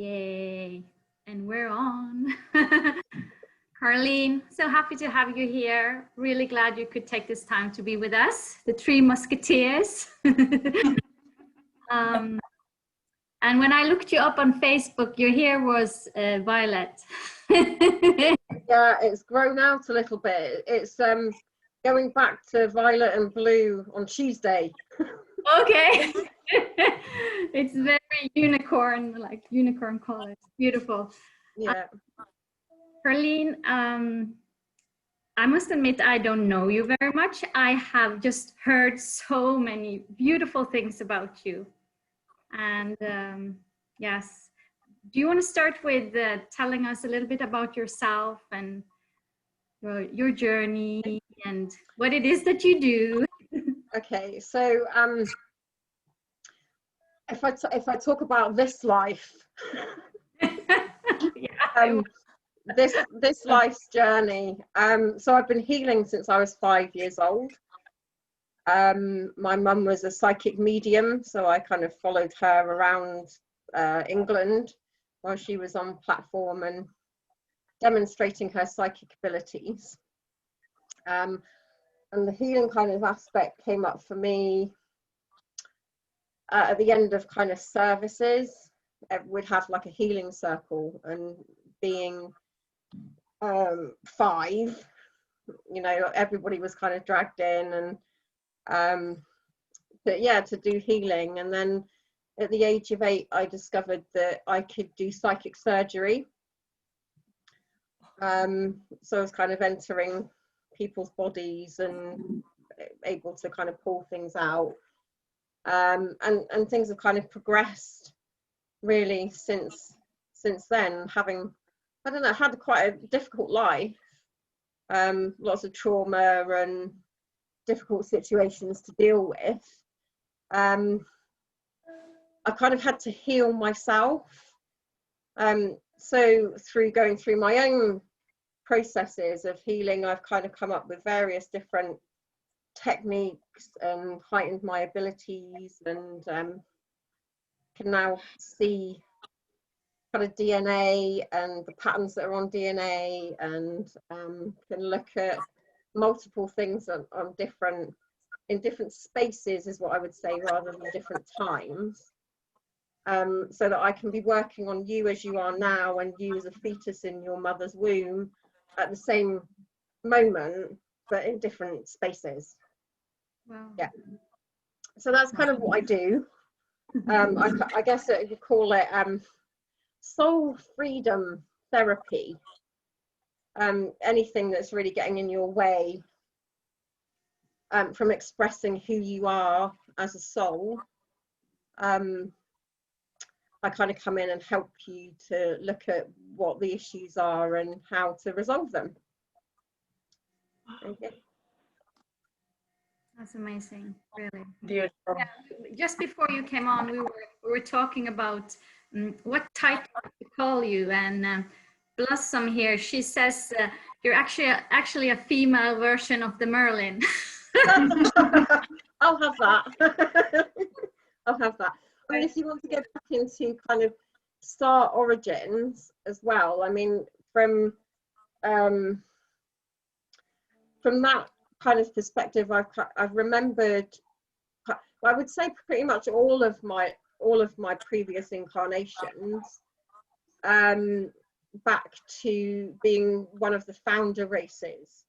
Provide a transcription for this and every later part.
Yay. And we're on. Karleen, so happy to have you here. Really glad you could take this time to be with us, the three Musketeers. And when I looked you up on Facebook, your hair was violet. Yeah, it's grown out a little bit. It's going back to violet and blue on Tuesday. Okay. It's very unicorn, like unicorn colors. Beautiful. Yeah. Karleen, I must admit I don't know you very much. I have just heard so many beautiful things about you. And yes, do you want to start with telling us a little bit about yourself and your journey and what it is that you do? Okay, so if I talk about this life, Yeah. This life's journey. So I've been healing since I was 5 years old. My mum was a psychic medium, so I kind of followed her around England while she was on platform and demonstrating her psychic abilities. And the healing kind of aspect came up for me at the end of kind of services. We'd have like a healing circle, and being 5, you know, everybody was kind of dragged in, and but yeah, to do healing. And then at the age of 8 I discovered that I could do psychic surgery. So I was kind of entering people's bodies and able to kind of pull things out, and things have kind of progressed really since then, having, I don't know, had quite a difficult life, lots of trauma and difficult situations to deal with. I kind of had to heal myself. So through going through my own processes of healing, I've kind of come up with various different techniques and heightened my abilities, and can now see kind of DNA and the patterns that are on DNA, and can look at multiple things on different, in different spaces is what I would say, rather than different times, so that I can be working on you as you are now and you as a fetus in your mother's womb at the same moment, but in different spaces. Wow. Yeah, so that's kind of what I do. I guess you could call it soul freedom therapy. Anything that's really getting in your way from expressing who you are as a soul, I kind of come in and help you to look at what the issues are and how to resolve them. Okay. That's amazing, really. Beautiful. Yeah, just before you came on, we were talking about what title to call you, and Blossom here, she says you're actually a female version of the Merlin. I'll have that. I'll have that. I mean, if you want to get back into kind of star origins as well, I mean, from that kind of perspective, I've remembered, I would say pretty much all of my previous incarnations, back to being one of the founder races.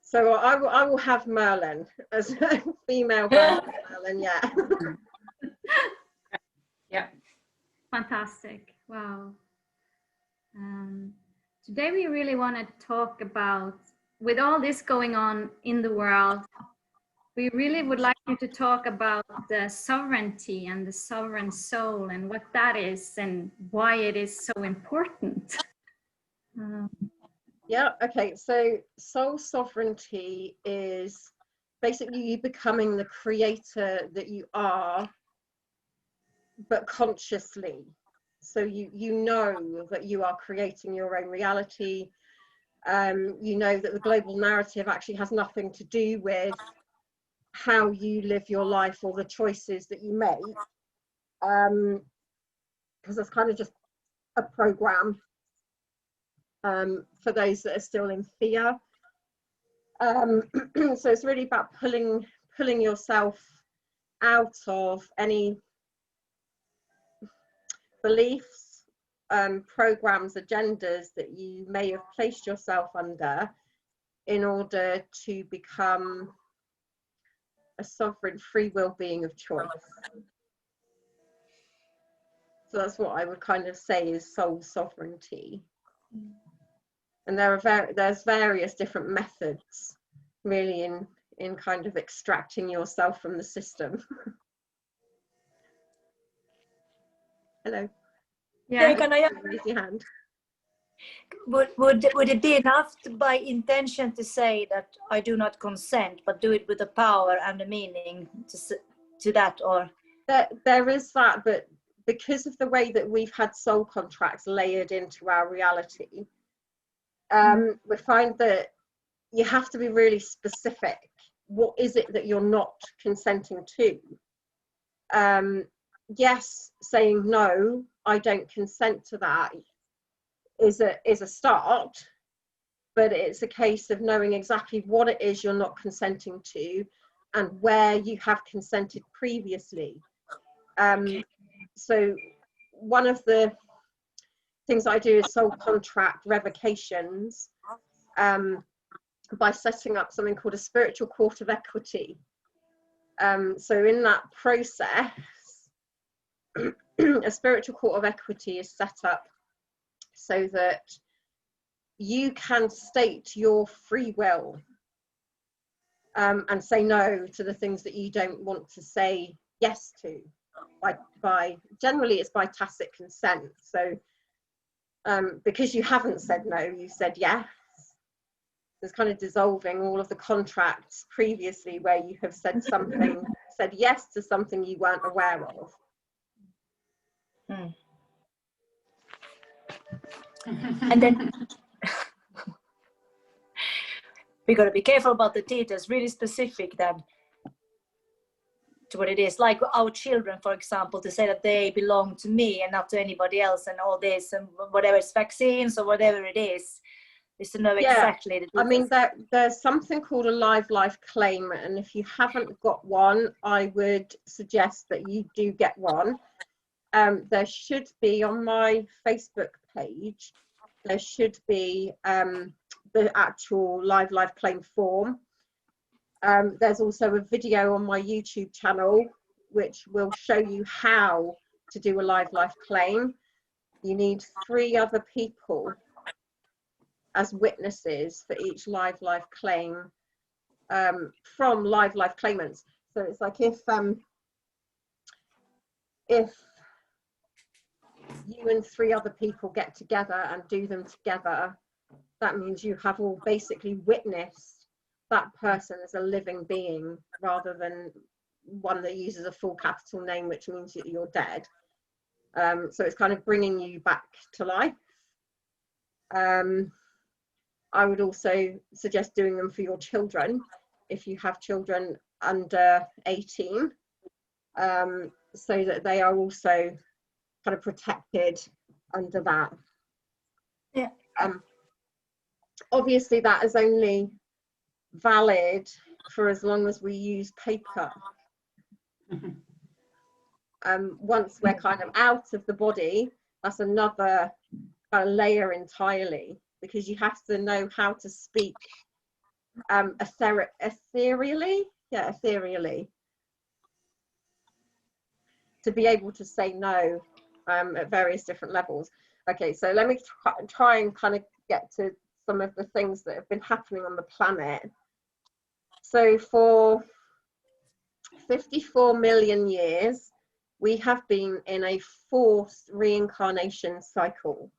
So I will have Merlin as a female version of Merlin, yeah. Yeah. Fantastic. Wow. Today we really want to talk about, with all this going on in the world, we really would like you to talk about the sovereignty and the sovereign soul and what that is and why it is so important. Yeah, okay, so soul sovereignty is basically you becoming the creator that you are, but consciously. So you know that you are creating your own reality. You know that the global narrative actually has nothing to do with how you live your life or the choices that you make, because that's kind of just a program for those that are still in fear. So it's really about pulling yourself out of any beliefs, programs, agendas that you may have placed yourself under in order to become a sovereign free will being of choice. So that's what I would kind of say is soul sovereignty. And there's various different methods really in kind of extracting yourself from the system. Hello. Yeah. Can I raise your hand? would it be enough by intention to say that I do not consent, but do it with the power and the meaning to that? Or There is that, but because of the way that we've had soul contracts layered into our reality, we find that you have to be really specific. What is it that you're not consenting to? Yes, saying no, I don't consent to that is a start, but it's a case of knowing exactly what it is you're not consenting to and where you have consented previously. So one of the things I do is soul contract revocations, by setting up something called a spiritual court of equity. So in that process, a spiritual court of equity is set up so that you can state your free will, and say no to the things that you don't want to say yes to. By generally it's by tacit consent. So because you haven't said no, you said yes. It's kind of dissolving all of the contracts previously where you have said yes to something you weren't aware of. And then we got to be careful about the details, really specific then to what it is. Like our children, for example, to say that they belong to me and not to anybody else, and all this, and whatever it's vaccines or whatever it is to know exactly the details. I mean, there's something called a live life claim, and if you haven't got one, I would suggest that you do get one. There should be on my Facebook page, there should be the actual live life claim form. There's also a video on my YouTube channel which will show you how to do a live life claim. You need 3 other people as witnesses for each live life claim, from live life claimants. So it's like if you and 3 other people get together and do them together, that means you have all basically witnessed that person as a living being rather than one that uses a full capital name, which means that you're dead. So it's kind of bringing you back to life. I would also suggest doing them for your children if you have children under 18, so that they are also kind of protected under that. Yeah. Obviously that is only valid for as long as we use paper. Once we're kind of out of the body, that's another kind of layer entirely, because you have to know how to speak ethereally, to be able to say no at various different levels. Okay, so let me try and kind of get to some of the things that have been happening on the planet. So for 54 million years, we have been in a forced reincarnation cycle.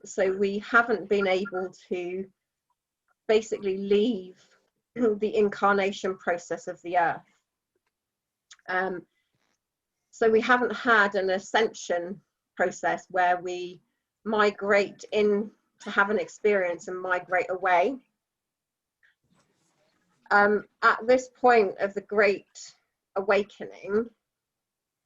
So we haven't been able to basically leave the incarnation process of the earth. So we haven't had an ascension process where we migrate in to have an experience and migrate away. At this point of the Great Awakening,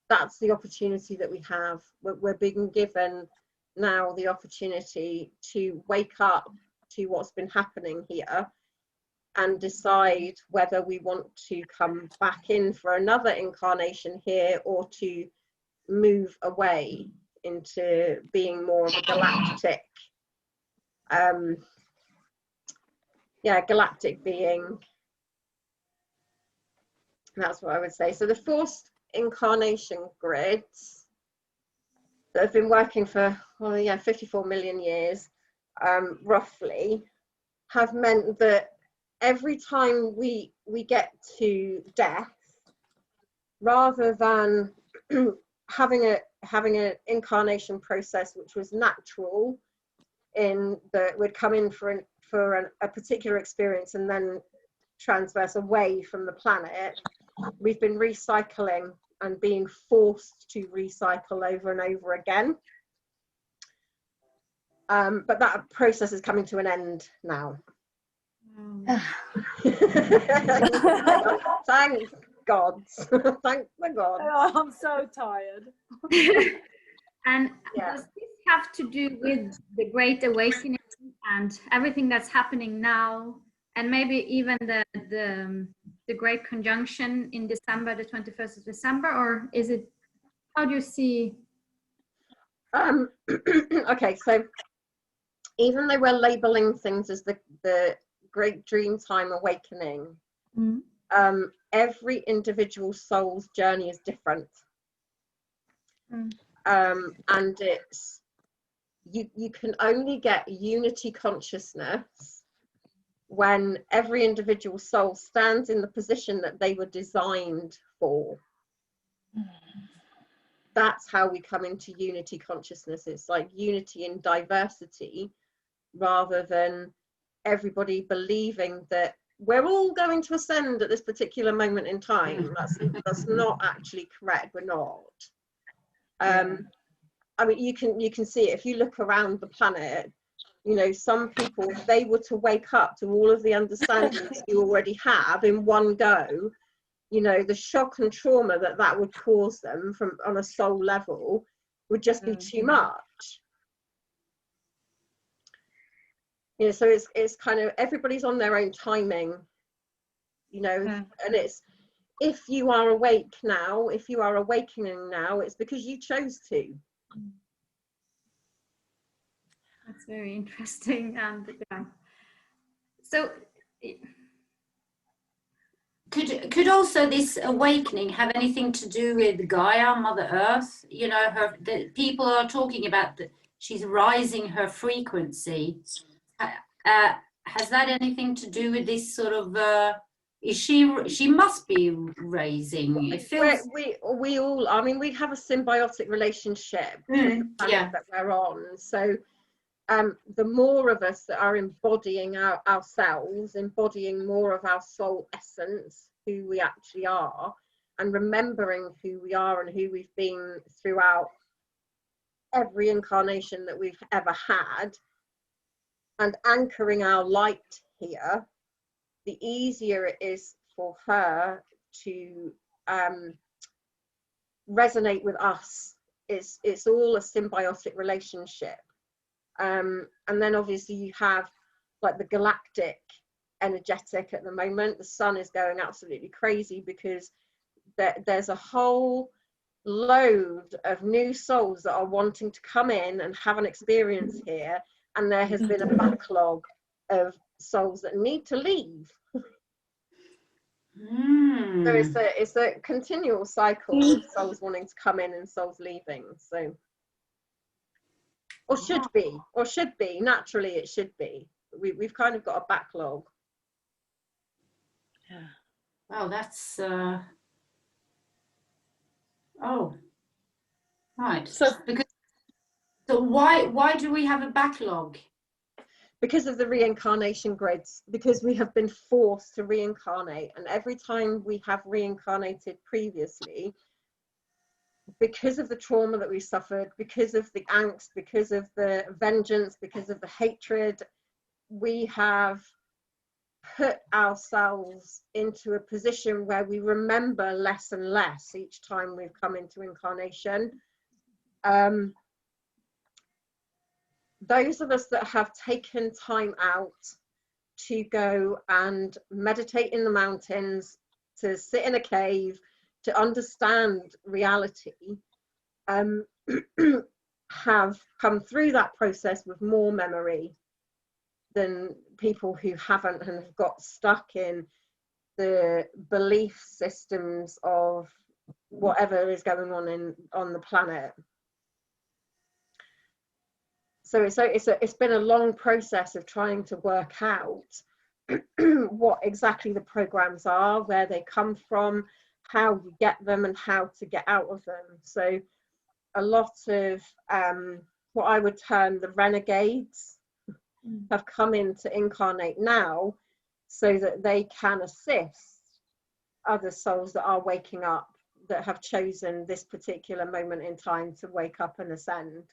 that's the opportunity that we have. We're being given now the opportunity to wake up to what's been happening here and decide whether we want to come back in for another incarnation here, or to move away into being more of a galactic galactic being. That's what I would say. So the forced incarnation grids that have been working for 54 million years roughly have meant that every time we get to death, rather than having an incarnation process which was natural, in that we'd come in for a particular experience and then transverse away from the planet, we've been recycling and being forced to recycle over and over again. But that process is coming to an end now. Thank God. Thank the God. Oh, I'm so tired. And does this have to do with the Great Awakening and everything that's happening now, and maybe even the Great Conjunction in December, the 21st of December, or is it? How do you see? Okay, so even though we're labeling things as the Great Dream Time Awakening, every individual soul's journey is different. And it's you can only get unity consciousness when every individual soul stands in the position that they were designed for. That's how we come into unity consciousness. It's like unity in diversity, rather than everybody believing that we're all going to ascend at this particular moment in time. That's not actually correct. We're not. I mean, you can see it if you look around the planet. You know, some people, if they were to wake up to all of the understandings you already have in one go, you know, the shock and trauma that would cause them from on a soul level would just be too much. You know, so it's kind of, everybody's on their own timing, you know, and it's, if you are awake now, if you are awakening now, it's because you chose to. That's very interesting. And so could also this awakening have anything to do with Gaia, Mother Earth? You know, the people are talking about that she's rising her frequency. Has that anything to do with this sort of? Is she must be raising? It feels we all. I mean, we have a symbiotic relationship with the planet that we're on. So, the more of us that are embodying ourselves, embodying more of our soul essence, who we actually are, and remembering who we are and who we've been throughout every incarnation that we've ever had, and anchoring our light here, the easier it is for her to resonate with us. It's all a symbiotic relationship. And then obviously you have like the galactic energetic at the moment. The sun is going absolutely crazy because there's a whole load of new souls that are wanting to come in and have an experience here, and there has been a backlog of souls that need to leave. So it's a continual cycle of souls wanting to come in and souls leaving. So, or should be naturally, it should be. We've kind of got a backlog. Yeah. Wow, that's right. So why do we have a backlog? Because of the reincarnation grids, because we have been forced to reincarnate, and every time we have reincarnated previously, because of the trauma that we suffered, because of the angst, because of the vengeance, because of the hatred, we have put ourselves into a position where we remember less and less each time we've come into incarnation. Those of us that have taken time out to go and meditate in the mountains, to sit in a cave, to understand reality, have come through that process with more memory than people who haven't and have got stuck in the belief systems of whatever is going on the planet. So it's been a long process of trying to work out what exactly the programs are, where they come from, how you get them, and how to get out of them. So a lot of what I would term the renegades have come in to incarnate now, so that they can assist other souls that are waking up, that have chosen this particular moment in time to wake up and ascend.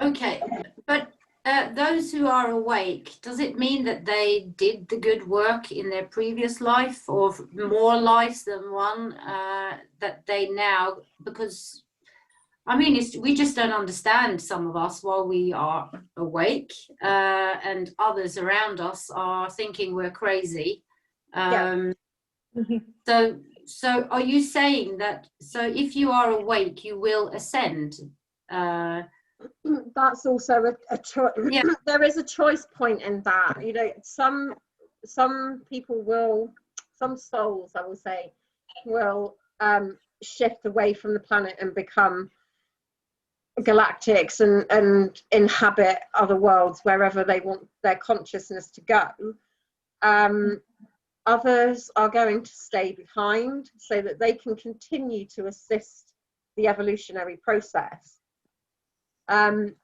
Okay, but those who are awake, does it mean that they did the good work in their previous life, or more lives than one, that they now, because I mean, we just don't understand, some of us, while we are awake, and others around us are thinking we're crazy. So are you saying that, so if you are awake, you will ascend? That's also a choice. Yeah. There is a choice point in that. You know, some people will, some souls, I will say, will shift away from the planet and become galactics and inhabit other worlds wherever they want their consciousness to go. Others are going to stay behind so that they can continue to assist the evolutionary process. But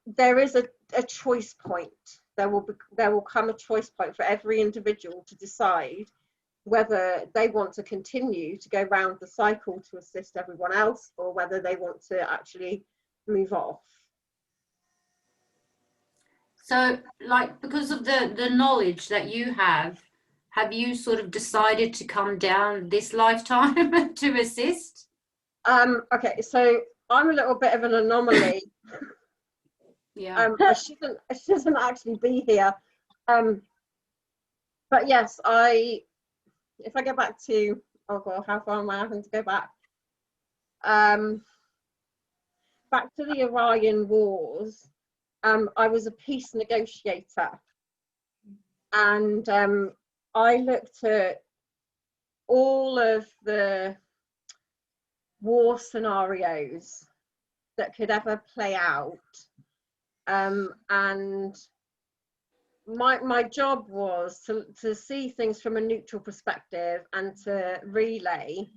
there is a choice point. There will come a choice point for every individual to decide whether they want to continue to go round the cycle to assist everyone else, or whether they want to actually move off. So, like, because of the knowledge that you have you sort of decided to come down this lifetime to assist? Okay, so I'm a little bit of an anomaly. Yeah. I shouldn't actually be here. But yes, if I go back to, oh god, how far am I having to go back? Back to the Orion Wars. I was a peace negotiator, and I looked at all of the war scenarios that could ever play out, and my job was to see things from a neutral perspective and to relay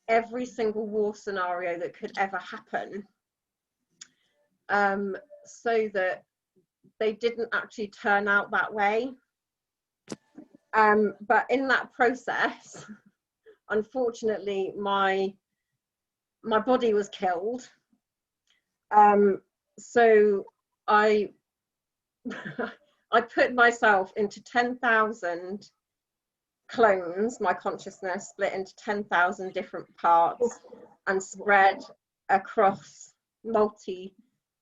every single war scenario that could ever happen, so that they didn't actually turn out that way. But in that process, unfortunately, my body was killed. So I put myself into 10,000 clones, my consciousness split into 10,000 different parts and spread across multi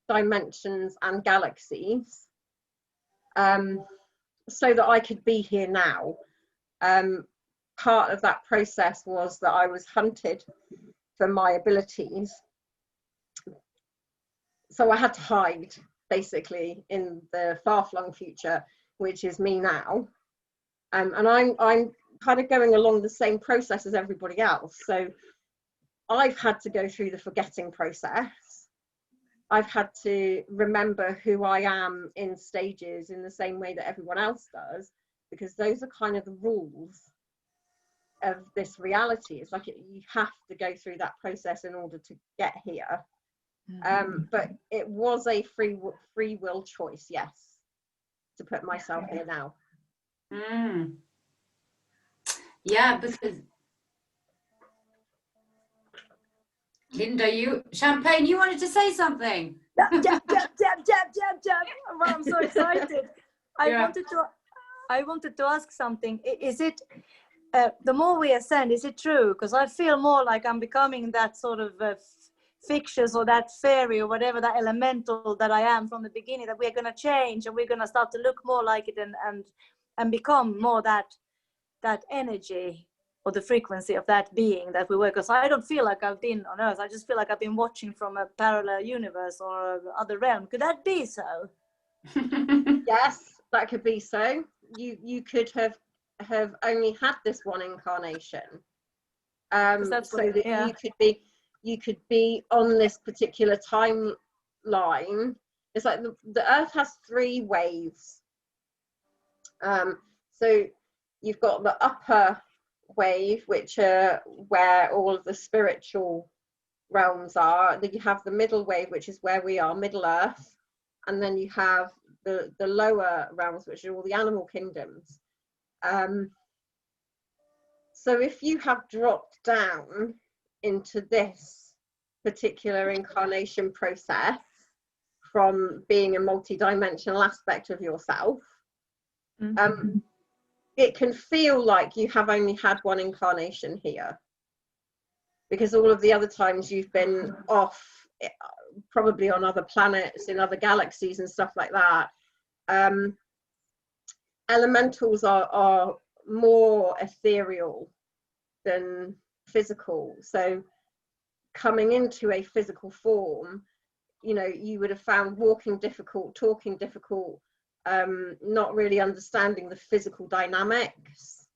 dimensions and galaxies, so that I could be here now. Part of that process was that I was hunted for my abilities, so I had to hide, basically, in the far-flung future, which is me now. And I'm kind of going along the same process as everybody else. So I've had to go through the forgetting process. I've had to remember who I am in stages in the same way that everyone else does, because those are kind of the rules of this reality. It's like you have to go through that process in order to get here. But it was a free will choice, yes, to put myself here now. Yeah, because Linda, Champagne, you wanted to say something? Jab. I'm so excited. I wanted to ask something. Is it the more we ascend, is it true? Because I feel more like I'm becoming that sort of fictitious or that fairy or whatever, that elemental that I am from the beginning, that we're going to change and we're going to start to look more like it and become more that energy or the frequency of that being that we were. Because I don't feel like I've been on Earth. I just feel like I've been watching from a parallel universe or other realm. Could that be so? Yes, that could be so. You could have only had this one incarnation, so that you could be on this particular timeline. It's like the Earth has 3 waves. So you've got the upper wave, which are where all of the spiritual realms are. Then you have the middle wave, which is where we are, Middle Earth, and then you have the lower realms, which are all the animal kingdoms. So if you have dropped down into this particular incarnation process from being a multi-dimensional aspect of yourself, it can feel like you have only had one incarnation here, because all of the other times you've been off, probably on other planets, in other galaxies and stuff like that. Elementals are more ethereal than physical, so coming into a physical form, you know, you would have found walking difficult, talking difficult, not really understanding the physical dynamics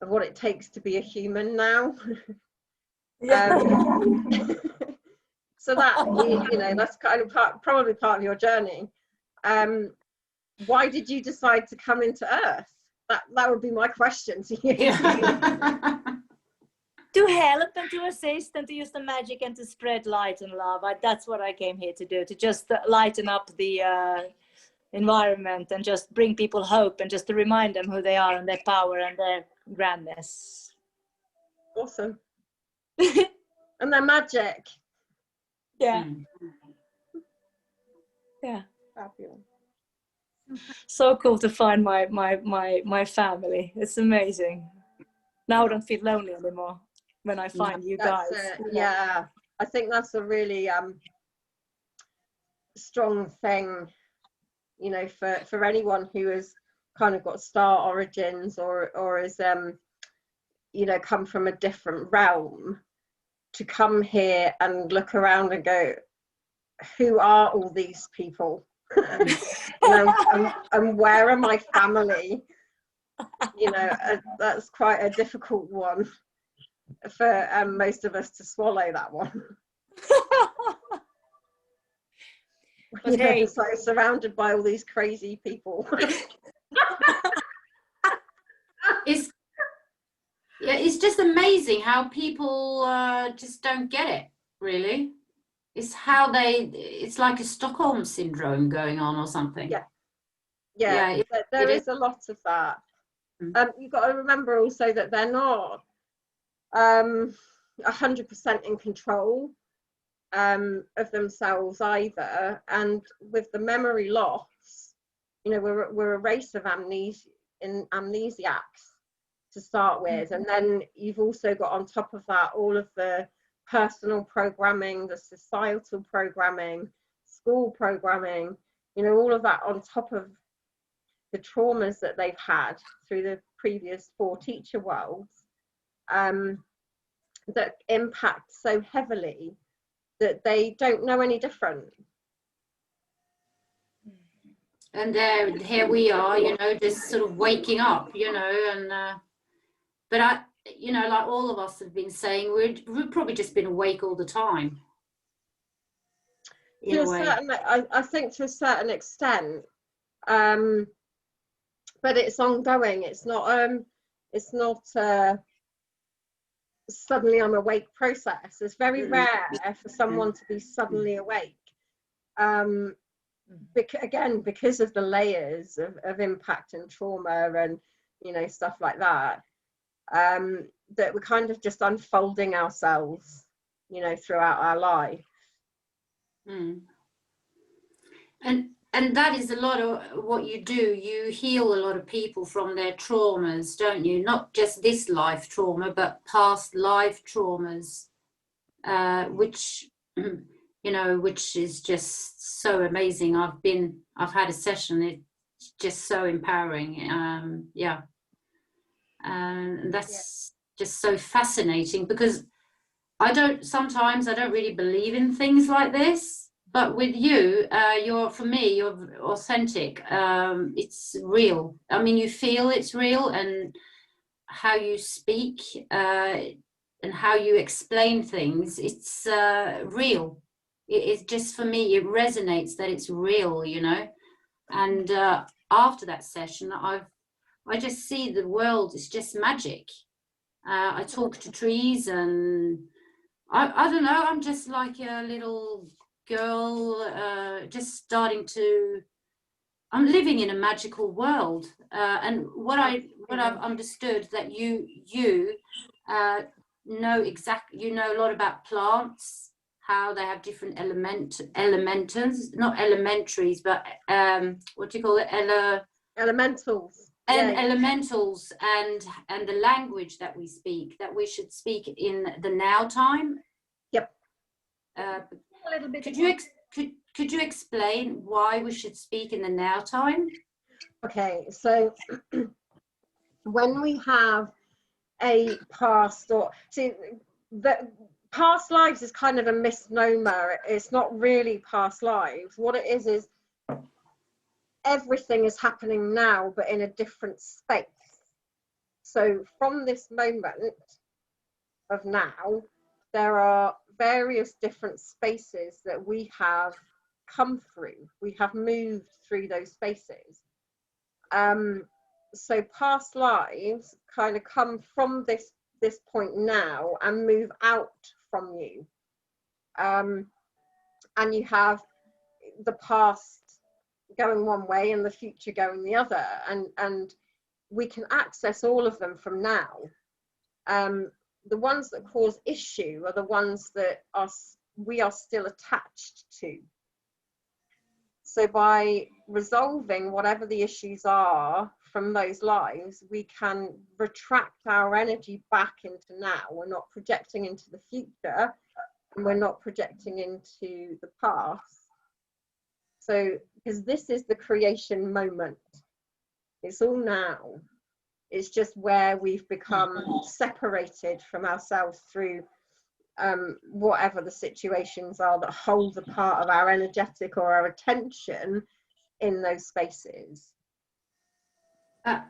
of what it takes to be a human now. So that, you know, that's kind of probably part of your journey. Why did you decide to come into Earth? That would be my question to you. Yeah. To help and to assist and to use the magic and to spread light and love. That's what I came here to do, to just lighten up the environment and just bring people hope and just to remind them who they are and their power and their grandness. Awesome. And their magic. Yeah. Yeah. Fabulous. So cool to find my family. It's amazing. Now I don't feel lonely anymore when I find you guys. Yeah, I think that's a really strong thing, you know, for anyone who has kind of got star origins or is you know, come from a different realm, to come here and look around and go, who are all these people? You know, and where are my family? You know, that's quite a difficult one for most of us to swallow, that one. But hey, it's like surrounded by all these crazy people. It's just amazing how people just don't get it, really. It's how it's like a Stockholm syndrome going on or something. Yeah, there is a lot of that. You've got to remember also that they're not 100% in control of themselves either, and with the memory loss, you know, we're a race of amnesiacs to start with, and then you've also got on top of that all of the personal programming, the societal programming, school programming, you know, all of that on top of the traumas that they've had through the previous 4 teacher worlds, that impact so heavily that they don't know any different. And here we are, you know, just sort of waking up, you know, and but you know, like all of us have been saying, we've probably just been awake all the time. I think to a certain extent, but it's ongoing. It's not suddenly I'm awake process. It's very rare for someone to be suddenly awake. Because of the layers of impact and trauma and, you know, stuff like that, that we're kind of just unfolding ourselves, you know, throughout our life. And and that is a lot of what you do. You heal a lot of people from their traumas, don't you? Not just this life trauma, but past life traumas, which, you know, which is just so amazing. I've had a session. It's just so empowering. Yeah, and that's just so fascinating, because sometimes I don't really believe in things like this. But with you, for me, you're authentic. It's real. I mean, you feel it's real, and how you speak and how you explain things, it's real. It's just, for me, it resonates that it's real, you know. And after that session, I just see the world is just magic. I talk to trees, and I don't know, I'm just like a little girl, just starting to, I'm living in a magical world. And what I've understood, that you know you know a lot about plants, how they have different elementals, not elementaries, but what do you call it? Elementals. And elementals, and the language that we speak, that we should speak in the now time. Yep. A little bit. Could you explain why we should speak in the now time? Okay, so when we have a past, or see, the past lives is kind of a misnomer. It's not really past lives. What it is everything is happening now, but in a different space. So from this moment of now, there are various different spaces that we have come through. We have moved through those spaces. So past lives kind of come from this point now and move out from you. And you have the past going one way and the future going the other, and we can access all of them from now. The ones that cause issue are the ones that we are still attached to. So by resolving whatever the issues are from those lives, we can retract our energy back into now. We're not projecting into the future, and we're not projecting into the past. So, because this is the creation moment, it's all now. It's just where we've become separated from ourselves through whatever the situations are that hold a part of our energetic or our attention in those spaces. I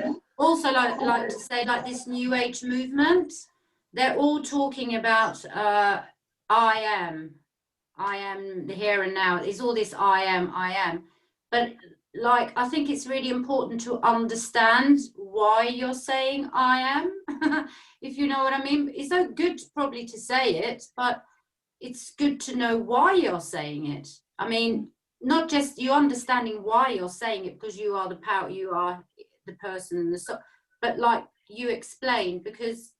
would also like to say, like, this New Age movement, they're all talking about I am the here and now. It's all this I am. But like, I think it's really important to understand why you're saying I am, if you know what I mean. It's so good probably to say it, but it's good to know why you're saying it. I mean, not just you understanding why you're saying it because you are the power, you are the person, but like you explain, because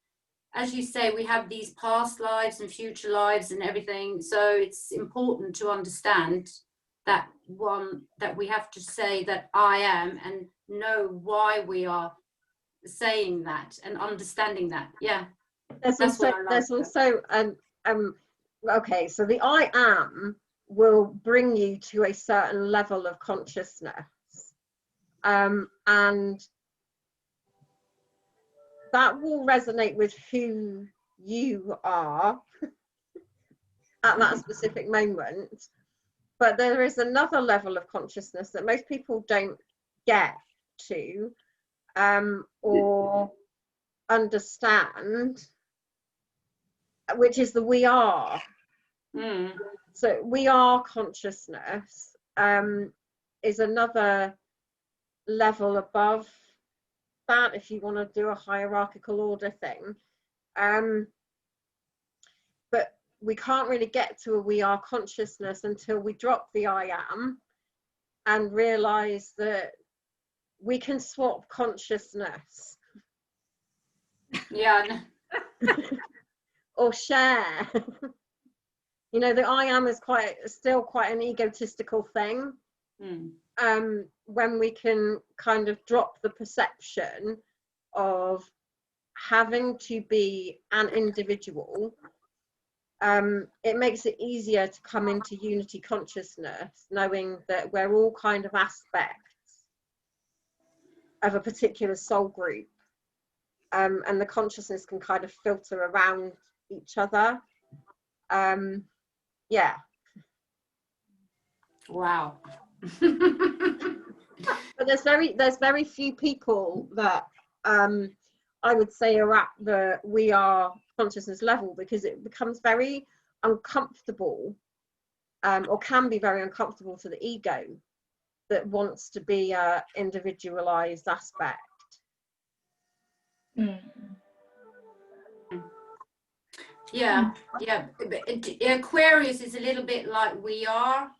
as you say, we have these past lives and future lives and everything. So it's important to understand that we have to say that I am, and know why we are saying that and understanding that. Yeah. There's also okay, so the I am will bring you to a certain level of consciousness, and that will resonate with who you are at that specific moment. But there is another level of consciousness that most people don't get to or understand, which is the we are. So we are consciousness is another level above that, if you want to do a hierarchical order thing. But we can't really get to a we are consciousness until we drop the I am and realize that we can swap consciousness. Yeah. Or share. You know, the I am is still quite an egotistical thing. when we can kind of drop the perception of having to be an individual, it makes it easier to come into unity consciousness, knowing that we're all kind of aspects of a particular soul group, and the consciousness can kind of filter around each other. Yeah. Wow. But there's very few people that I would say are at the we are consciousness level, because it becomes very uncomfortable, or can be very uncomfortable to the ego that wants to be a individualized aspect. Yeah. Aquarius is a little bit like we are,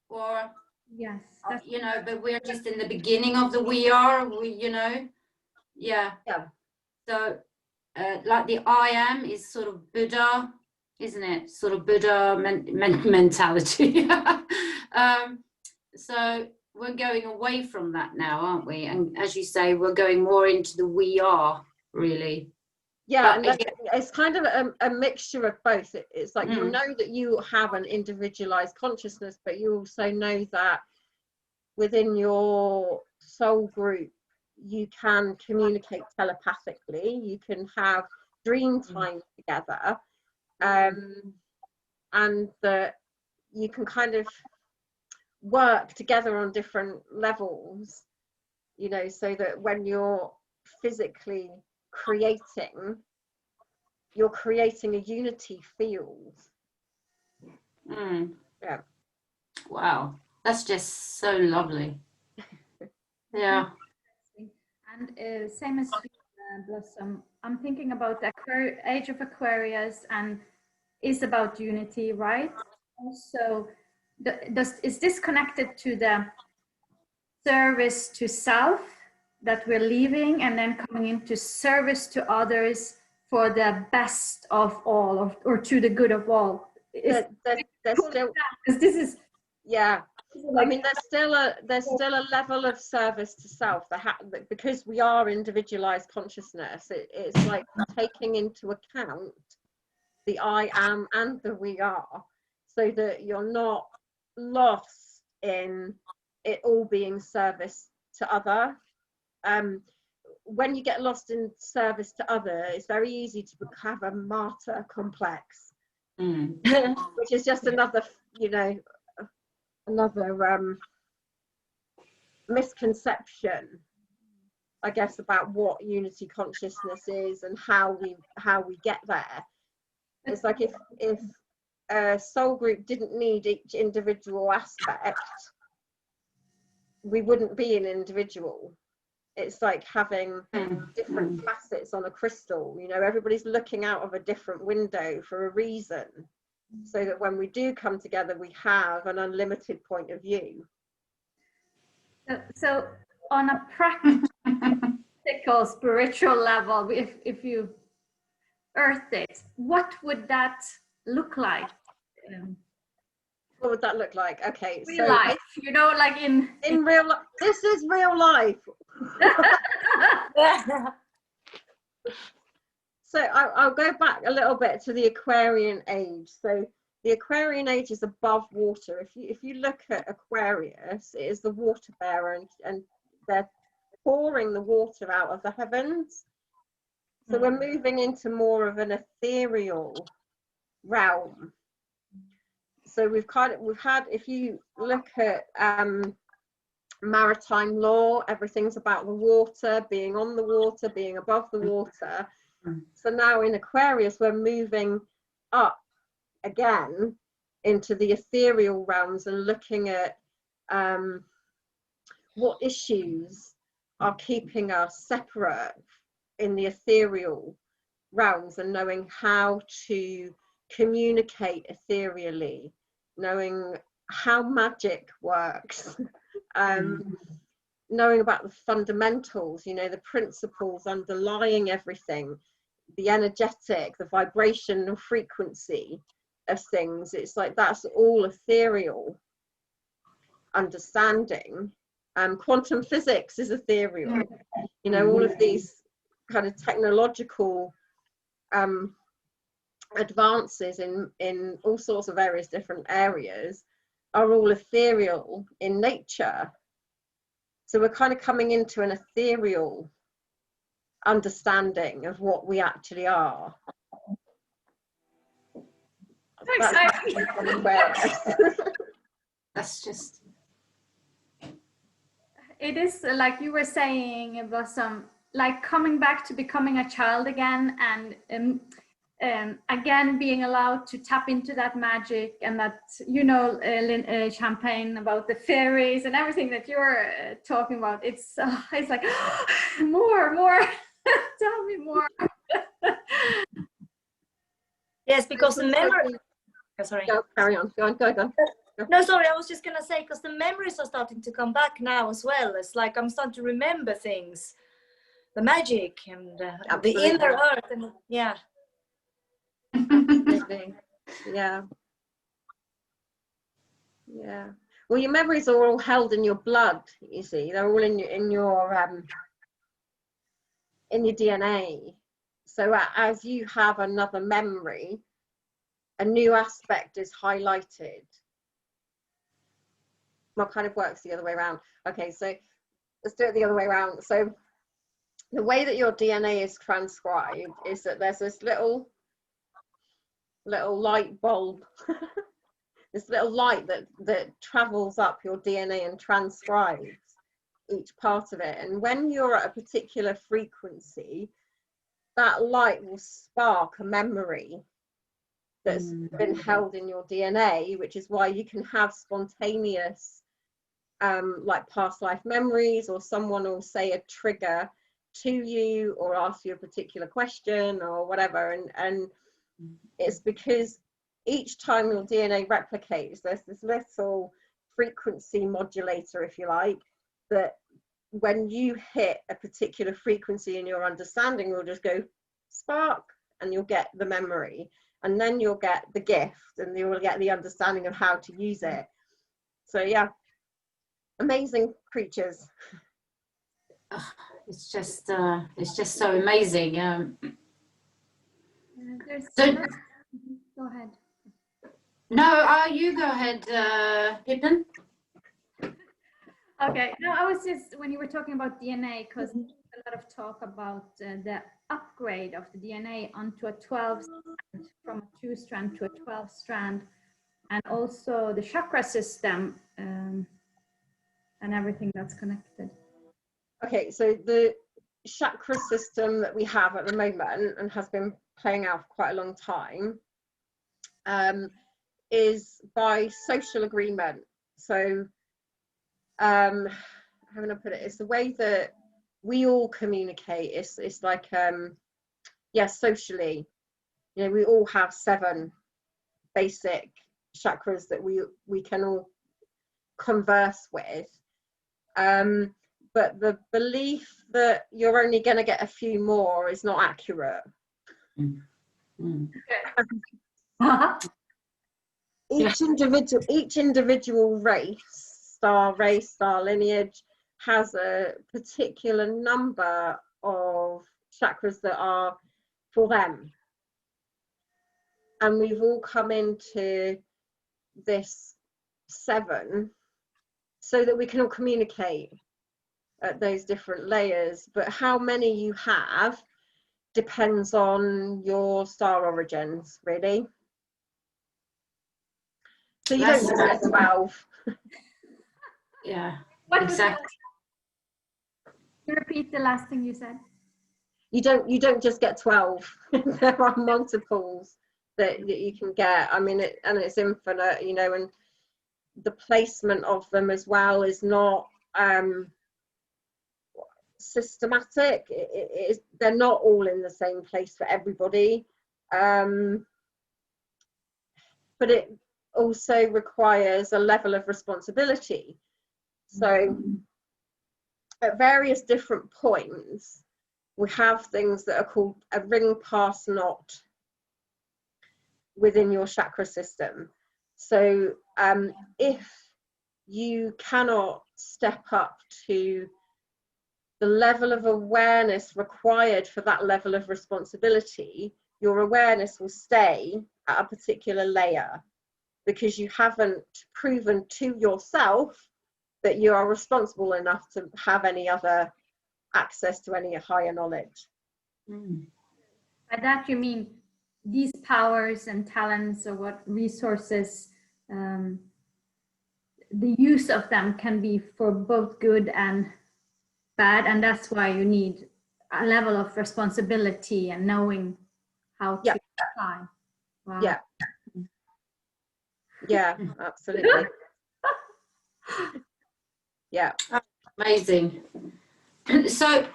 or Yes. you know, but we're just in the beginning of the we are. You know, yeah. So, like the I am is sort of Buddha, isn't it? Sort of Buddha mentality. So we're going away from that now, aren't we? And as you say, we're going more into the we are, really. Yeah, and it's kind of a mixture of both. It's like you know that you have an individualized consciousness, but you also know that within your soul group you can communicate telepathically, you can have dream time together, and that you can kind of work together on different levels, you know, so that when you're physically creating, you're creating a unity field. Yeah. Wow, that's just so lovely. Yeah. And same as Blossom, I'm thinking about the age of Aquarius, and is about unity, right? Also, is this connected to the service to self that we're leaving, and then coming into service to others for the best of all, or to the good of all? There's still, because this is, yeah, I mean, there's still a level of service to self that because we are individualized consciousness, it's like taking into account the I am and the we are, so that you're not lost in it all being service to other. When you get lost in service to other, it's very easy to have a martyr complex, which is just another, you know, another misconception, I guess, about what unity consciousness is and how we get there. It's like if a soul group didn't need each individual aspect, we wouldn't be an individual. It's like having different facets on a crystal, you know, everybody's looking out of a different window for a reason, so that when we do come together, we have an unlimited point of view. So on a practical spiritual level, if you earth it, what would that look like? What would that look like? Okay, real life, you know, like in real life. This is real life. So I'll go back a little bit to the Aquarian Age. So the Aquarian Age is above water. If you look at Aquarius, it is the water bearer, and they're pouring the water out of the heavens. So we're moving into more of an ethereal realm. So we've had, if you look at maritime law, everything's about the water, being on the water, being above the water. So now in Aquarius, we're moving up again into the ethereal realms and looking at what issues are keeping us separate in the ethereal realms, and knowing how to communicate ethereally, knowing how magic works, knowing about the fundamentals, you know, the principles underlying everything, the energetic, the vibration and frequency of things. It's like that's all ethereal. understanding. Quantum physics is ethereal. You know, all of these kind of technological advances in all sorts of various different areas are all ethereal in nature. So we're kind of coming into an ethereal understanding of what we actually are. That's just... It is like you were saying, Blossom, like coming back to becoming a child again, and again being allowed to tap into that magic, and that, you know, champagne about the fairies and everything that you're talking about. It's like more. Tell me more. Yes, because the memory. Oh, sorry. Go, carry on. Go on. No, sorry, I was just gonna say, because the memories are starting to come back now as well. It's like I'm starting to remember things, the magic and the inner earth, and yeah. Absolutely. Yeah. Well, your memories are all held in your blood. You see, they're all in your DNA. So as you have another memory, a new aspect is highlighted. What kind of works the other way around? Okay, so let's do it the other way around. So the way that your DNA is transcribed is that there's this little light bulb, this little light that travels up your DNA and transcribes each part of it. And when you're at a particular frequency, that light will spark a memory that's been held in your DNA, which is why you can have spontaneous like past life memories, or someone will say a trigger to you or ask you a particular question or whatever, and it's because each time your DNA replicates, there's this little frequency modulator, if you like, that when you hit a particular frequency in your understanding will just go spark, and you'll get the memory, and then you'll get the gift, and you will get the understanding of how to use it. So yeah, amazing creatures. It's just so amazing. Go ahead. No, you go ahead, Pippen. Okay, no, I was just, when you were talking about DNA, because there's a lot of talk about the upgrade of the DNA onto a 12 strand, from a 2-strand to a 12-strand, and also the chakra system and everything that's connected. Okay, so the chakra system that we have at the moment, and has been playing out for quite a long time, is by social agreement. So how can I put it? It's the way that we all communicate. It's like socially, you know, we all have 7 basic chakras that we can all converse with. But the belief that you're only going to get a few more is not accurate. Each individual race, star lineage, has a particular number of chakras that are for them. And we've all come into this 7 so that we can all communicate at those different layers. But how many you have depends on your star origins, really. So you don't just get 12. Yeah, what exactly. Can you repeat the last thing you said? You don't just get 12. There are multiples that you can get. I mean, it's infinite, you know, and the placement of them as well is not systematic. They're not all in the same place for everybody, but it also requires a level of responsibility. So at various different points, we have things that are called a ring pass knot within your chakra system. So if you cannot step up to the level of awareness required for that level of responsibility, your awareness will stay at a particular layer because you haven't proven to yourself that you are responsible enough to have any other access to any higher knowledge. By that you mean these powers and talents, or what resources, the use of them can be for both good and bad, and that's why you need a level of responsibility and knowing how to apply. Wow. Yeah. Yeah, absolutely. Yeah. Amazing. So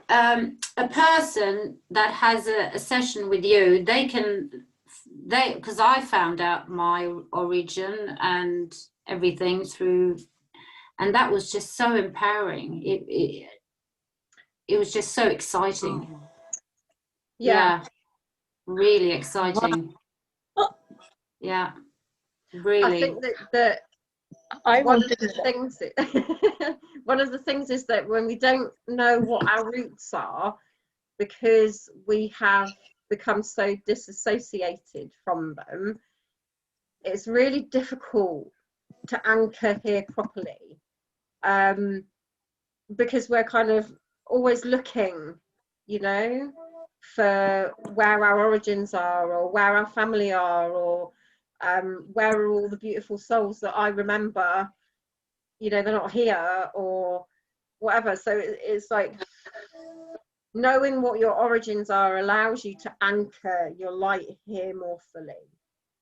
a person that has a session with you, because I found out my origin and everything through, and that was just so empowering. It was just so exciting. Yeah, really exciting. Yeah, really. I think that one of the things is that when we don't know what our roots are, because we have become so disassociated from them, it's really difficult to anchor here properly, because we're kind of always looking, you know, for where our origins are, or where our family are, or where are all the beautiful souls that I remember, you know, they're not here, or whatever. So it's like knowing what your origins are allows you to anchor your light here more fully.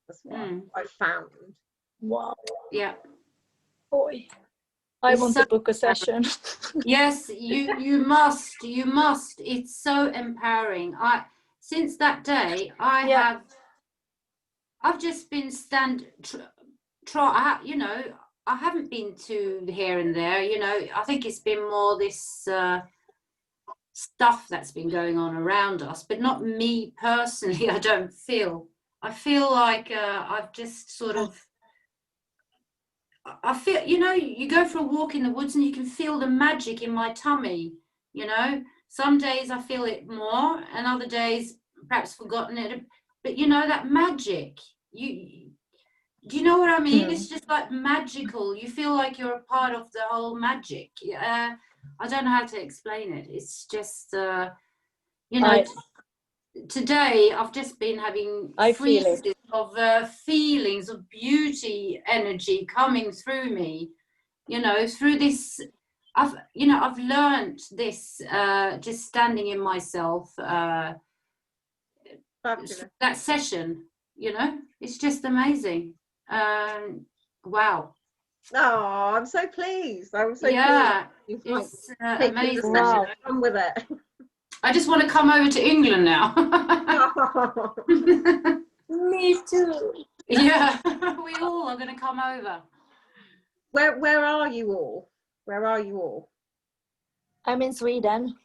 That's what I found. Wow. Yeah. Boy, I want to book a session. Yes, you must. It's so empowering. Since that day, I've just been you know, I haven't been to here and there, you know. I think it's been more this stuff that's been going on around us, but not me personally. I feel like I've just sort of, I feel, you know, you go for a walk in the woods and you can feel the magic in my tummy, you know. Some days I feel it more, and other days perhaps forgotten it, but you know, that magic, do you know what I mean? It's just like magical. You feel like you're a part of the whole magic. I don't know how to explain it. It's just, you know, today I've just been having freezes of feelings of beauty energy coming through me, you know, through this. I've learned this just standing in myself, that session, you know, it's just amazing. Wow. Oh, I'm so pleased. It's amazing. Wow. Come with it. I just want to come over to England now. Me too. Yeah, we all are going to come over. Where are you all? Where are you all? I'm in Sweden.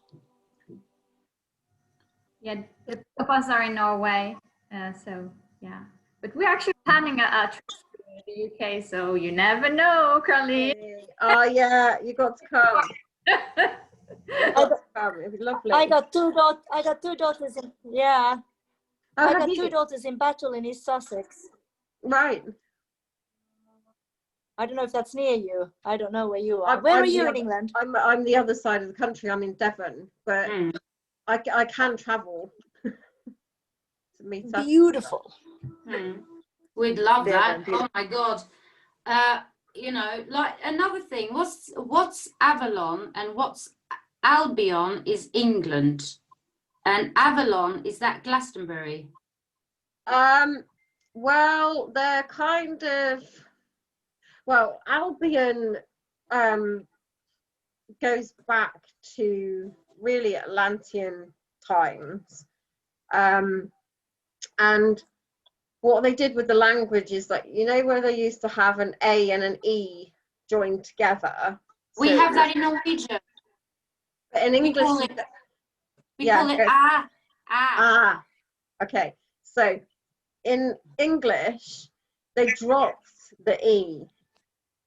Yeah, the two of us are in Norway, so yeah. But we're actually planning a trip to the UK, so you never know, Karleen. Oh yeah, you got to come. It was lovely. I got two daughters in, I got two daughters in Battle in East Sussex. Right. I don't know if that's near you. I don't know where you are. Where are you in England? I'm the other side of the country. I'm in Devon, but I can travel to meet up. Beautiful. We'd love that. Oh my God. You know, like another thing, what's Avalon and what's Albion is England, and Avalon, is that Glastonbury? Well, they're kind of, well, Albion goes back to really Atlantean times, and what they did with the language is that, you know, where they used to have an A and an E joined together. We have that in Norwegian. But in English, we call it ah. Okay, so in English, they dropped the E.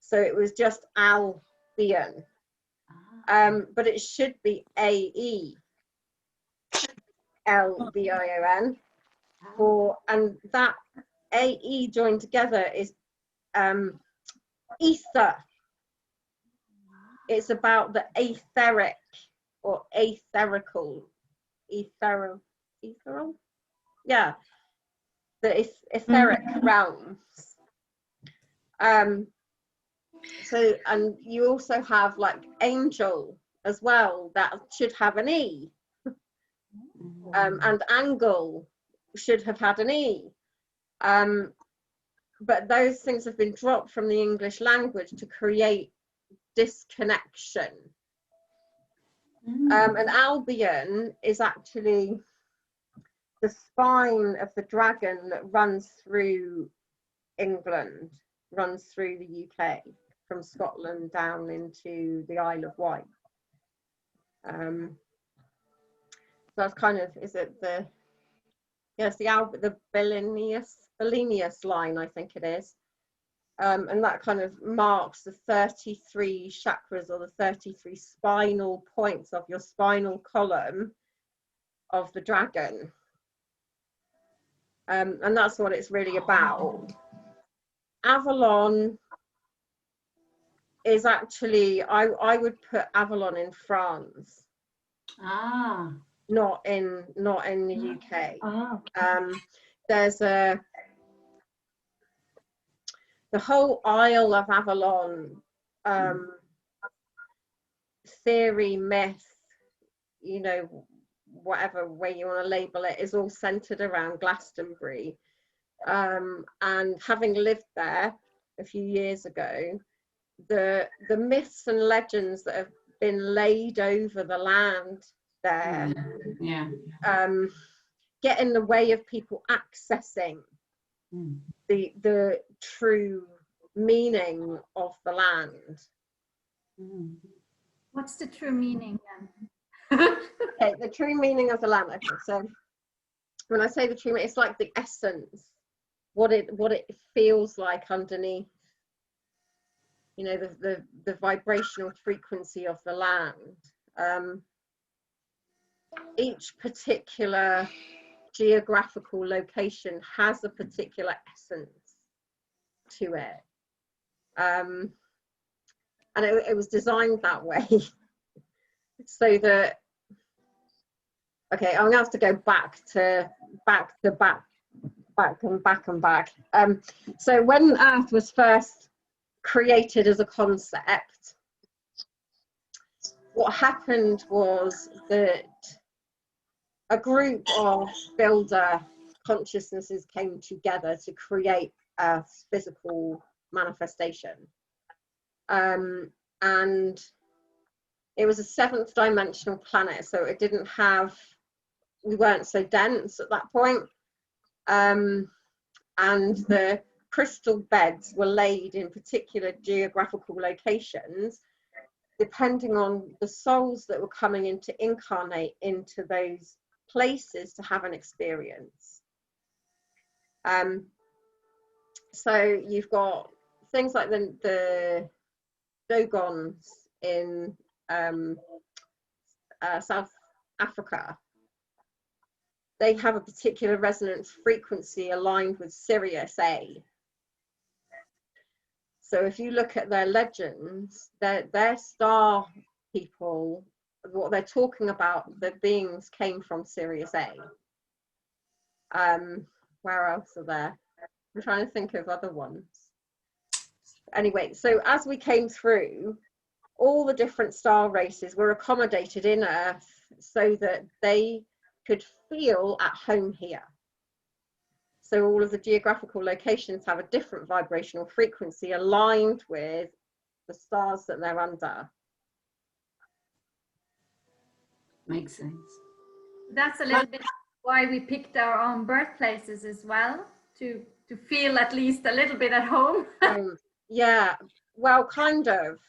So it was just Albion. But it should be AELBION, and that AE joined together is ether. It's about the etheric or ethereal, yeah, the etheric realms. So, and you also have like angel as well, that should have an E, and angle should have had an E, but those things have been dropped from the English language to create disconnection. And Albion is actually the spine of the dragon that runs through England, runs through the UK, from Scotland down into the Isle of Wight. So that's kind of, is it the, yes, the Bellinius line, I think it is. And that kind of marks the 33 chakras, or the 33 spinal points of your spinal column of the dragon. And that's what it's really about. Avalon is actually, I would put Avalon in France. Not in the UK. There's the whole Isle of Avalon, theory, myth, you know, whatever way you want to label it, is all centered around Glastonbury. And having lived there a few years ago, the myths and legends that have been laid over the land there get in the way of people accessing the true meaning of the land. What's the true meaning then? Okay, the true meaning of the land. Okay, so when I say the true meaning, it's like the essence, what it feels like underneath, you know, the vibrational frequency of the land. Each particular geographical location has a particular essence to it, and it was designed that way. So that, okay, I'm gonna have to go back. So when Earth was first created as a concept, what happened was that a group of builder consciousnesses came together to create Earth's physical manifestation. And it was a 7th dimensional planet, so it didn't have, we weren't so dense at that point. And the crystal beds were laid in particular geographical locations, depending on the souls that were coming in to incarnate into those places to have an experience. So you've got things like the Dogons in South Africa. They have a particular resonance frequency aligned with Sirius A. So if you look at their legends, their star people, what they're talking about, the beings came from Sirius A. Where else are there? I'm trying to think of other ones. Anyway, so as we came through, all the different star races were accommodated in Earth so that they could feel at home here. So all of the geographical locations have a different vibrational frequency aligned with the stars that they're under. Makes sense. That's a little bit why we picked our own birthplaces as well, to feel at least a little bit at home. Yeah, well, kind of.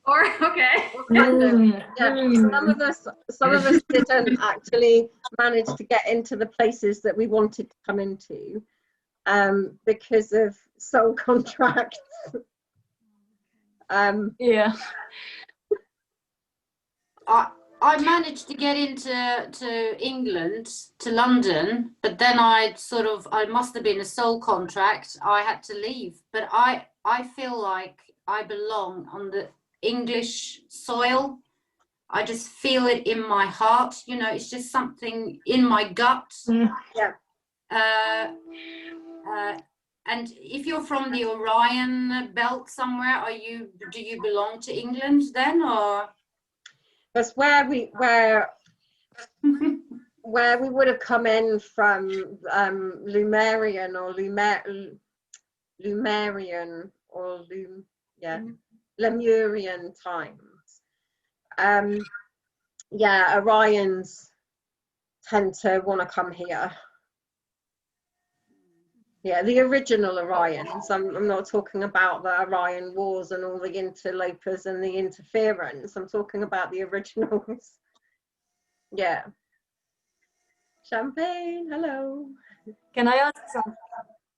Or okay. Kind of. Yeah. Some of us didn't actually manage to get into the places that we wanted to come into, because of soul contracts. Yeah. I managed to get to England, to London, but then I must have been a soul contract. I had to leave, but I feel like I belong on the English soil. I just feel it in my heart. You know, it's just something in my gut. Yeah. And if you're from the Orion belt somewhere, do you belong to England then, or? That's where we would have come in from, Lemurian or Lemurian times. Yeah, Orions tend to want to come here. Yeah, the original Orions. I'm not talking about the Orion Wars and all the interlopers and the interference. I'm talking about the originals. Yeah. Champagne, hello. Can I ask something?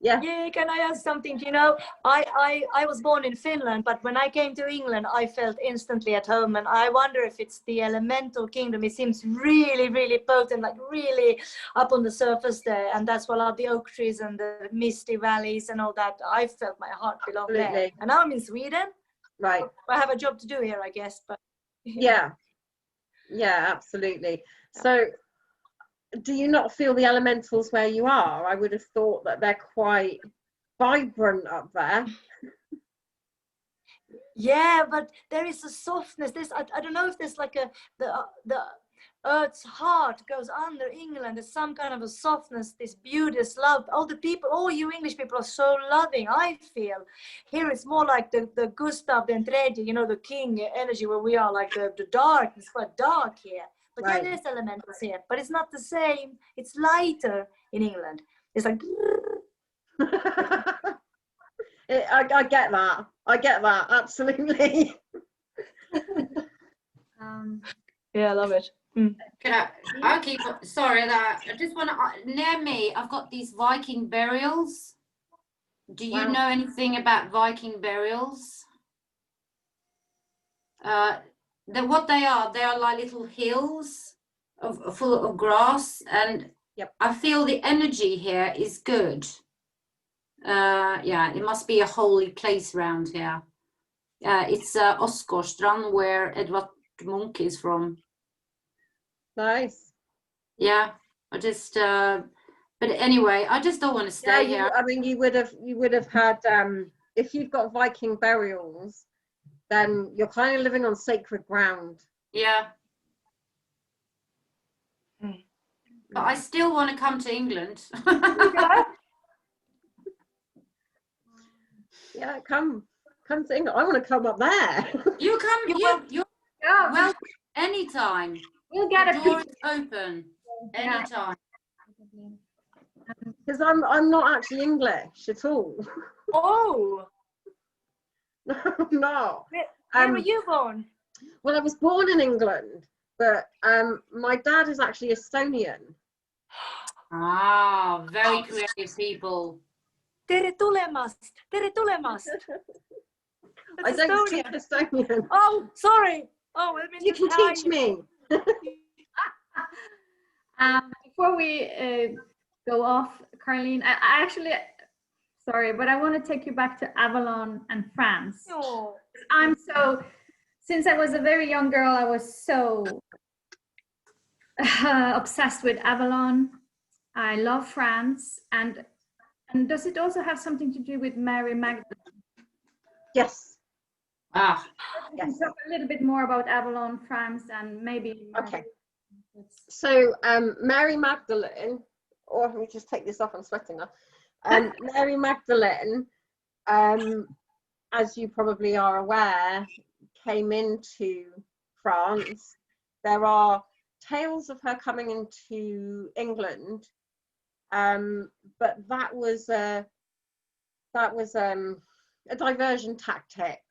Yeah. Yeah, can I ask something? You know, I was born in Finland, but when I came to England, I felt instantly at home. And I wonder if it's the elemental kingdom. It seems really, really potent, like really up on the surface there. And that's why I love the oak trees and the misty valleys and all that. I felt my heart belonged there. And now I'm in Sweden. Right. I have a job to do here, I guess. But yeah, absolutely. So do you not feel the elementals where you are? I would have thought that they're quite vibrant up there. Yeah, but there is a softness. I don't know if there's like the Earth's heart goes under England. There's some kind of a softness, this beauty, this love. All you English people are so loving. I feel here it's more like the Gustav III, you know, the king energy, where we are like the dark. It's quite dark here. But Right. yeah, there's elementals here, but it's not the same. It's lighter in England. It's like. I get that. I get that, absolutely. Yeah, I love it. I'll keep. Sorry, that I just want to. Near me, I've got these Viking burials. Do you know anything about Viking burials? What they are like little hills full of grass, and I feel the energy here is good. Yeah, it must be a holy place around here. It's Oskarstrand, where Edvard Munch is from. Nice. Yeah, I just. But anyway, I just don't want to stay here. I mean, you would have had, if you've got Viking burials, then you're kind of living on sacred ground. Yeah. But I still want to come to England. Yeah, come to England. I want to come up there. You come. You're welcome anytime. We'll get the door is open anytime. Because I'm not actually English at all. Oh. No. Where were you born? Well, I was born in England, but my dad is actually Estonian. Ah, very creative people. Tere tulemast. Tere tulemast. I don't speak Estonian. Oh, sorry. Oh, you can teach me. Before we go off, Karleen, I actually, sorry, but I want to take you back to Avalon and France. Oh. Since I was a very young girl, I was so obsessed with Avalon. I love France. And does it also have something to do with Mary Magdalene? Yes. Yes. Talk a little bit more about Avalon, France, and maybe. Okay. So Mary Magdalene, or let me just take this off, I'm sweating now. Mary Magdalene, as you probably are aware, came into France. There are tales of her coming into England, but that was a diversion tactic.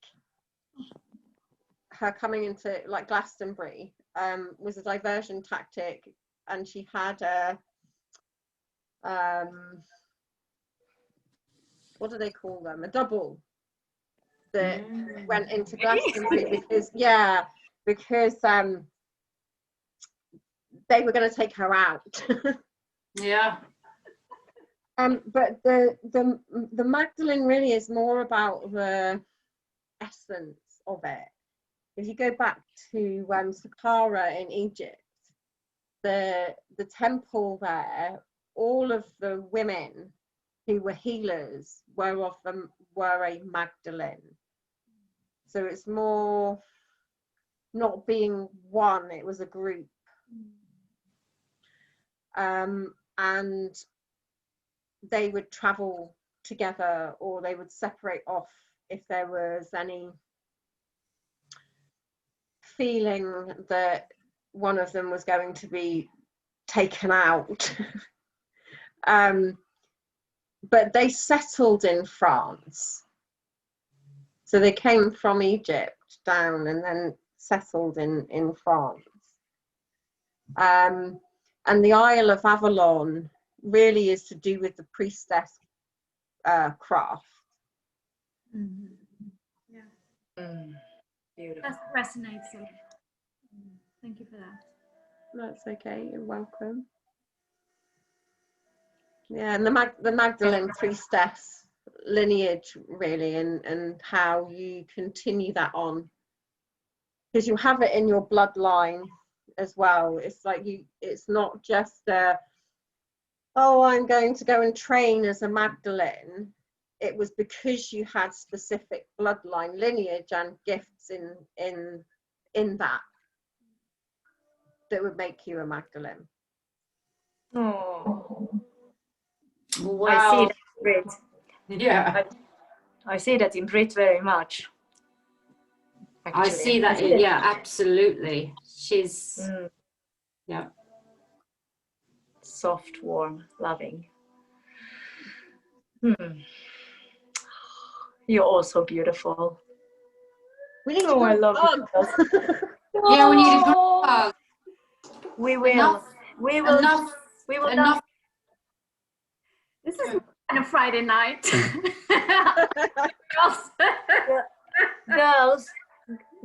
Her coming into like Glastonbury was a diversion tactic, and she had a what do they call them? A double. that went into Glastonbury because they were going to take her out. Yeah. But the Magdalene really is more about the essence of it. If you go back to Saqqara in Egypt, the temple there, all of the women who were healers were a Magdalene. So it's more not being one, it was a group. And they would travel together, or they would separate off if there was any feeling that one of them was going to be taken out. But they settled in France. So they came from Egypt down and then settled in France. And the Isle of Avalon really is to do with the priestess craft. Yeah. Beautiful. That resonates a lot. Thank you for that. That's okay, you're welcome. Yeah, and the Magdalene priestess lineage really, and how you continue that on, because you have it in your bloodline as well. It's like it's not just oh, I'm going to go and train as a Magdalene. It was because you had specific bloodline lineage and gifts in that would make you a Magdalene. Oh, Wow. I see that in Brit. Yeah. I see that in Brit very much. Actually. I see that. Yeah, absolutely. She's yeah. Soft, warm, loving. You're also beautiful. We need to I go love hug. Yeah, we need a group hug. We will. Enough. We will. Enough. We will. Enough. This is kind of Friday night.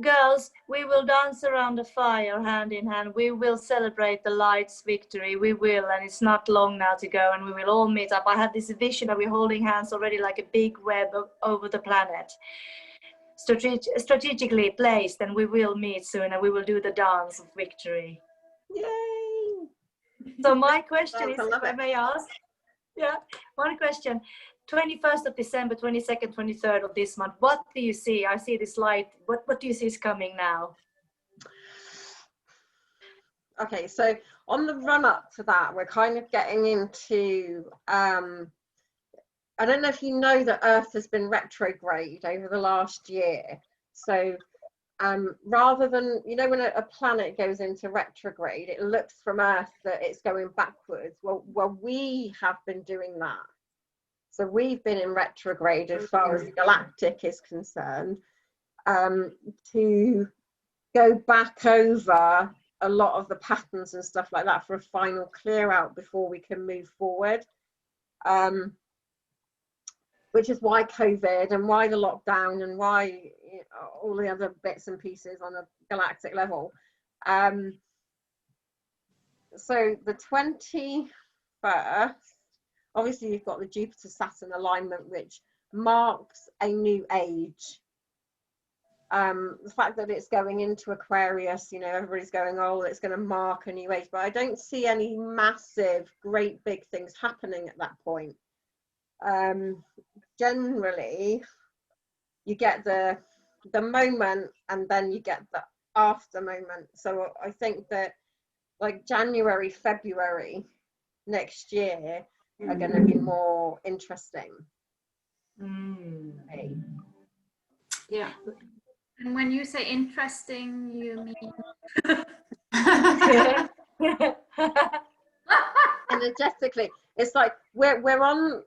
Girls, we will dance around the fire hand in hand. We will celebrate the light's victory. We will, and it's not long now to go, and we will all meet up. I had this vision that we're holding hands already like a big web over the planet. Strategically placed, and we will meet soon, and we will do the dance of victory. Yay! So my question is, I if I may ask, one question. 21st of December, 22nd, 23rd of this month, what do you see? I see this light. What do you see is coming now? Okay, so on the run up to that, we're kind of getting into, I don't know if you know that Earth has been retrograde over the last year. So rather than, you know, when a planet goes into retrograde, it looks from Earth that it's going backwards. Well, we have been doing that. So we've been in retrograde as far as the Galactic is concerned, to go back over a lot of the patterns and stuff like that for a final clear out before we can move forward. Which is why COVID and why the lockdown and why all the other bits and pieces on a galactic level. So the 21st, obviously you've got the Jupiter-Saturn alignment, which marks a new age. The fact that it's going into Aquarius, you know, everybody's going, oh, it's going to mark a new age, but I don't see any massive, great big things happening at that point. Generally, you get the moment and then you get the after moment. So I think that like January, February next year are going to be more interesting. Yeah. And when you say interesting, you mean energetically? It's like we're on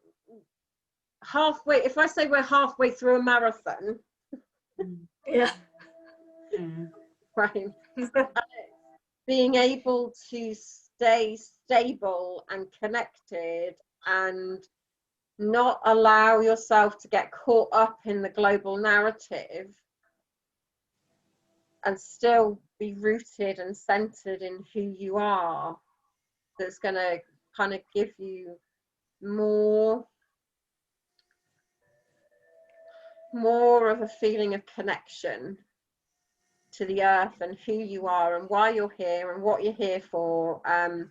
halfway. If I say we're halfway through a marathon, right? Being able to stay stable and connected and not allow yourself to get caught up in the global narrative, and still be rooted and centered in who you are, that's going to kind of give you more of a feeling of connection to the earth and who you are and why you're here and what you're here for. I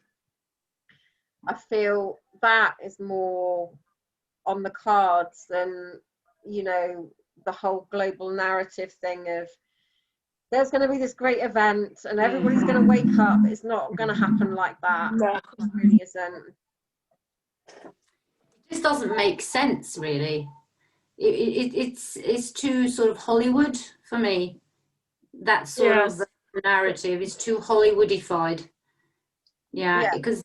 feel that is more on the cards than, you know, the whole global narrative thing of there's going to be this great event and everybody's going to wake up. It's not going to happen like that. No. It really isn't. It just doesn't make sense, really. It's too sort of Hollywood for me. That sort Yes. of narrative is too Hollywoodified. Yeah, because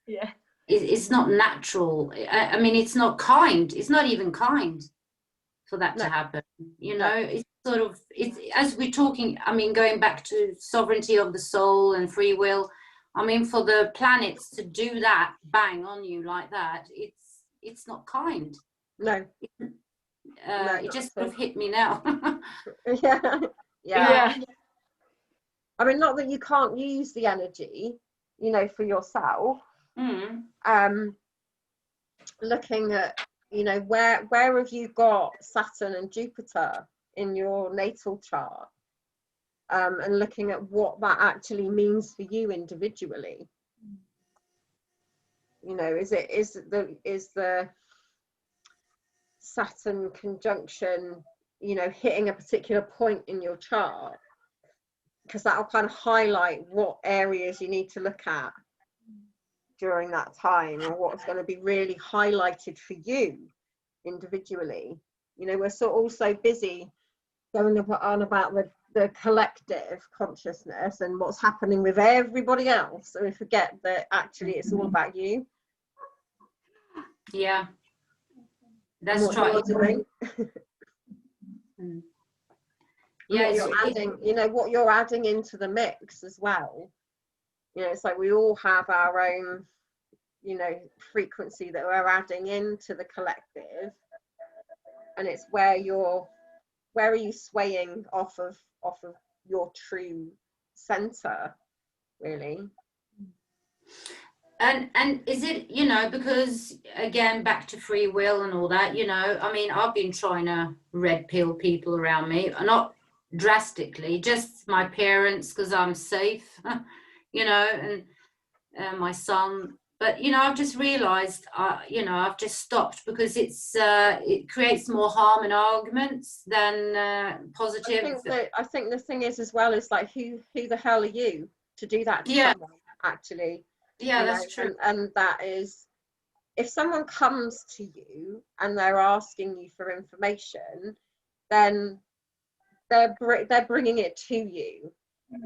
it's not natural. I mean, it's not kind. It's not even kind for that to happen. You know, it's sort of, it's, as we're talking, I mean, going back to sovereignty of the soul and free will, I mean, for the planets to do that bang on you like that, it's not kind. No. It just sort of hit me now. Yeah. I mean, not that you can't use the energy, you know, for yourself. Looking at, you know, where have you got Saturn and Jupiter in your natal chart, and looking at what that actually means for you individually. You know, is the Saturn conjunction, you know, hitting a particular point in your chart, because that'll kind of highlight what areas you need to look at during that time, or what's going to be really highlighted for you individually. You know, we're all so busy going on about the collective consciousness and what's happening with everybody else, so we forget that actually it's all about you. Yeah, that's right. Yeah, you're adding, you know, what you're adding into the mix as well. You know, it's like we all have our own, you know, frequency that we're adding into the collective, and it's where are you swaying off of your true center, really. And is it, you know, because again, back to free will and all that, you know, I mean, I've been trying to red pill people around me, not drastically, just my parents, because I'm safe, you know, and my son. But, you know, I've just realized, you know, I've just stopped, because it creates more harm and arguments than positive. I think the thing is as well, is like, who the hell are you to do that to someone, actually? Yeah, that's true. And that is, if someone comes to you and they're asking you for information, then they're bringing it to you.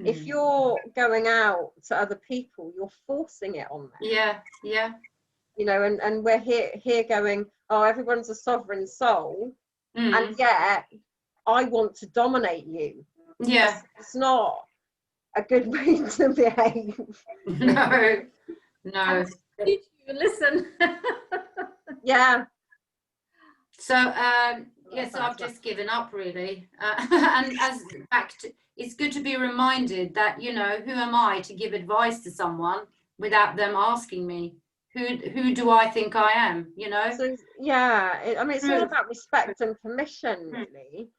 If you're going out to other people, you're forcing it on them. Yeah. You know, and we're here going, oh, everyone's a sovereign soul, and yet I want to dominate you. Yeah, it's not a good way to behave. No. Listen. Yeah. So so I've just given up, really. And as back to, it's good to be reminded that, you know, who am I to give advice to someone without them asking me? Who do I think I am? You know. So yeah, I mean, it's all about respect and permission, really.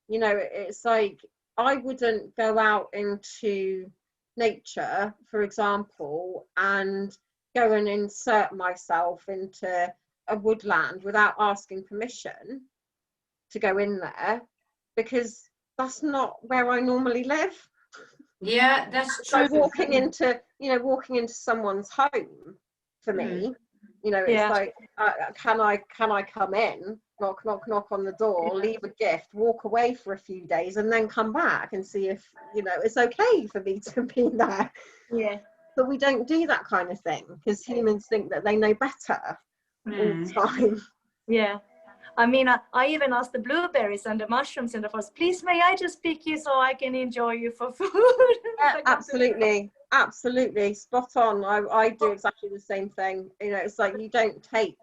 You know, it's like, I wouldn't go out into nature, for example, and go and insert myself into a woodland without asking permission to go in there, because that's not where I normally live. Yeah, that's true. Like walking into someone's home, for me, you know, it's like, can I come in, knock on the door, leave a gift, walk away for a few days, and then come back and see if, you know, it's okay for me to be there. Yeah. But we don't do that kind of thing, because humans think that they know better all the time. Yeah. I mean, I even asked the blueberries and the mushrooms in the forest, please, may I just pick you so I can enjoy you for food? Yeah, absolutely, spot on. I do exactly the same thing. You know, it's like, you don't take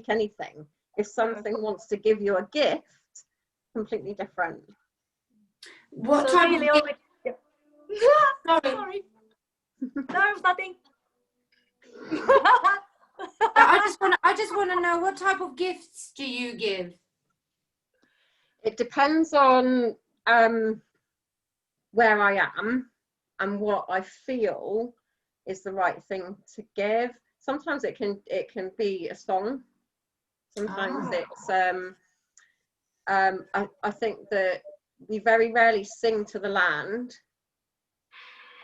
anything. If something wants to give you a gift, completely different. What So type really of only- gift? Sorry. Sorry. No, nothing. I just want to know, what type of gifts do you give? It depends on where I am and what I feel is the right thing to give. Sometimes it can be a song. Sometimes it's I think that we very rarely sing to the land,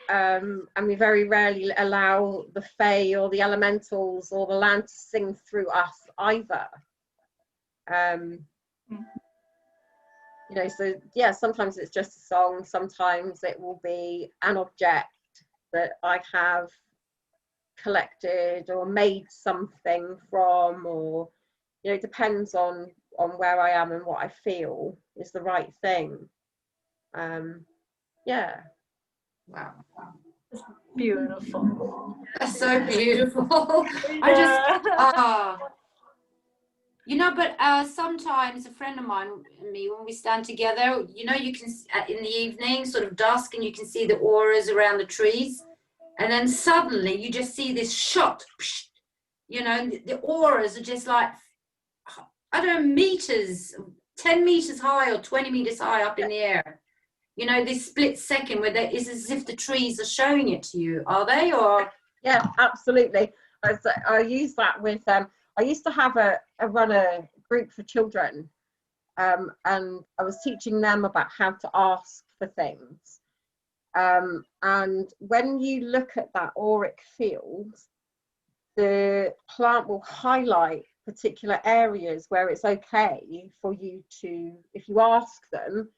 and we very rarely allow the fae or the elementals or the land to sing through us either. You know, so yeah, sometimes it's just a song, sometimes it will be an object that I have collected or made something from, or, you know, it depends on where I am and what I feel is the right thing. Yeah. Wow. Beautiful. That's so beautiful. You know, but sometimes a friend of mine and me, when we stand together, you know, you can, in the evening, sort of dusk, and you can see the auras around the trees. And then suddenly you just see this shot, you know, the auras are just like, I don't know, meters, 10 meters high or 20 meters high up in the air. You know, this split second where it's as if the trees are showing it to you, are they? Or yeah, absolutely. I use that with I used to have run a group for children, and I was teaching them about how to ask for things. And when you look at that auric field, the plant will highlight particular areas where it's okay for you to, if you ask them,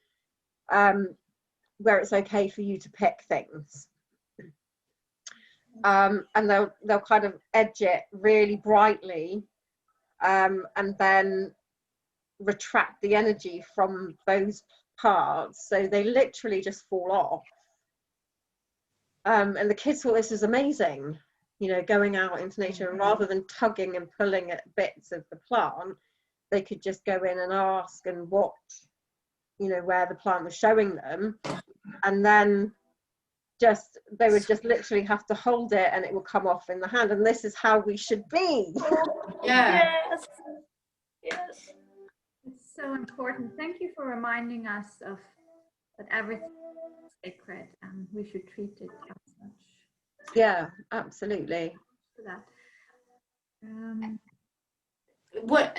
where it's okay for you to pick things. And they'll kind of edge it really brightly, and then retract the energy from those parts, so they literally just fall off. And the kids thought this was amazing, you know, going out into nature, and rather than tugging and pulling at bits of the plant, they could just go in and ask and watch, you know, where the plant was showing them, and then they would just literally have to hold it and it will come off in the hand. And this is how we should be. yeah. Yes. Yes. It's so important. Thank you for reminding us of that everything is sacred and we should treat it as such. Yeah, absolutely. For that. What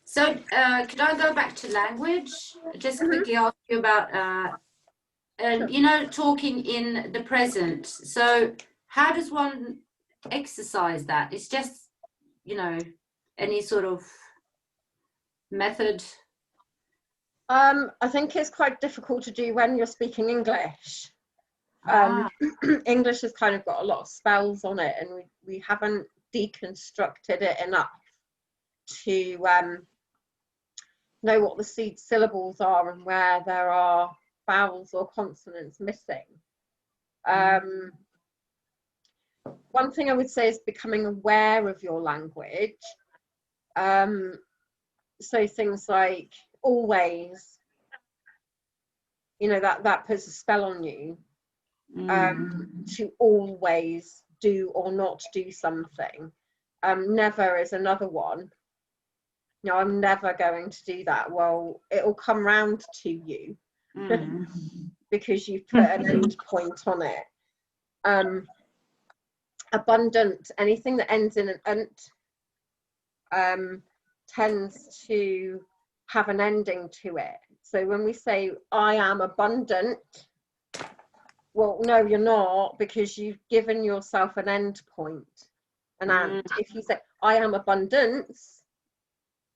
so could I go back to language? Just quickly ask you about Sure. you know, talking in the present. So how does one exercise that? It's just, you know, any sort of method? I think it's quite difficult to do when you're speaking English. English has kind of got a lot of spells on it, and we haven't deconstructed it enough to know what the seed syllables are and where there are vowels or consonants missing. One thing I would say is becoming aware of your language. So things like always, you know, that puts a spell on you. To always do or not do something. Never is another one. No, I'm never going to do that. Well, it'll come round to you because you've put an end point on it. Abundant, anything that ends in an unt tends to have an ending to it. So when we say I am abundant, well, no, you're not, because you've given yourself an end point. And if you say I am abundance,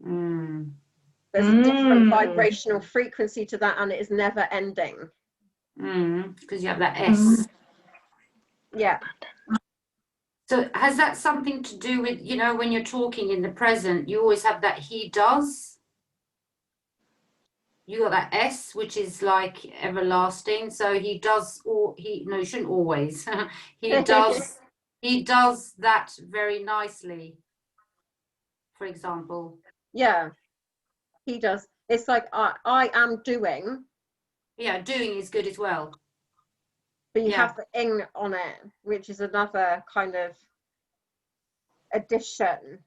there's a different vibrational frequency to that, and it is never ending. Because you have that S. Yeah. So has that something to do with, you know, when you're talking in the present, you always have that he does? You got that S, which is like everlasting. So he does, or no, you shouldn't always. he does that very nicely, for example. Yeah, he does. It's like I am doing. Yeah, doing is good as well. But you Yeah. have the ing on it, which is another kind of addition.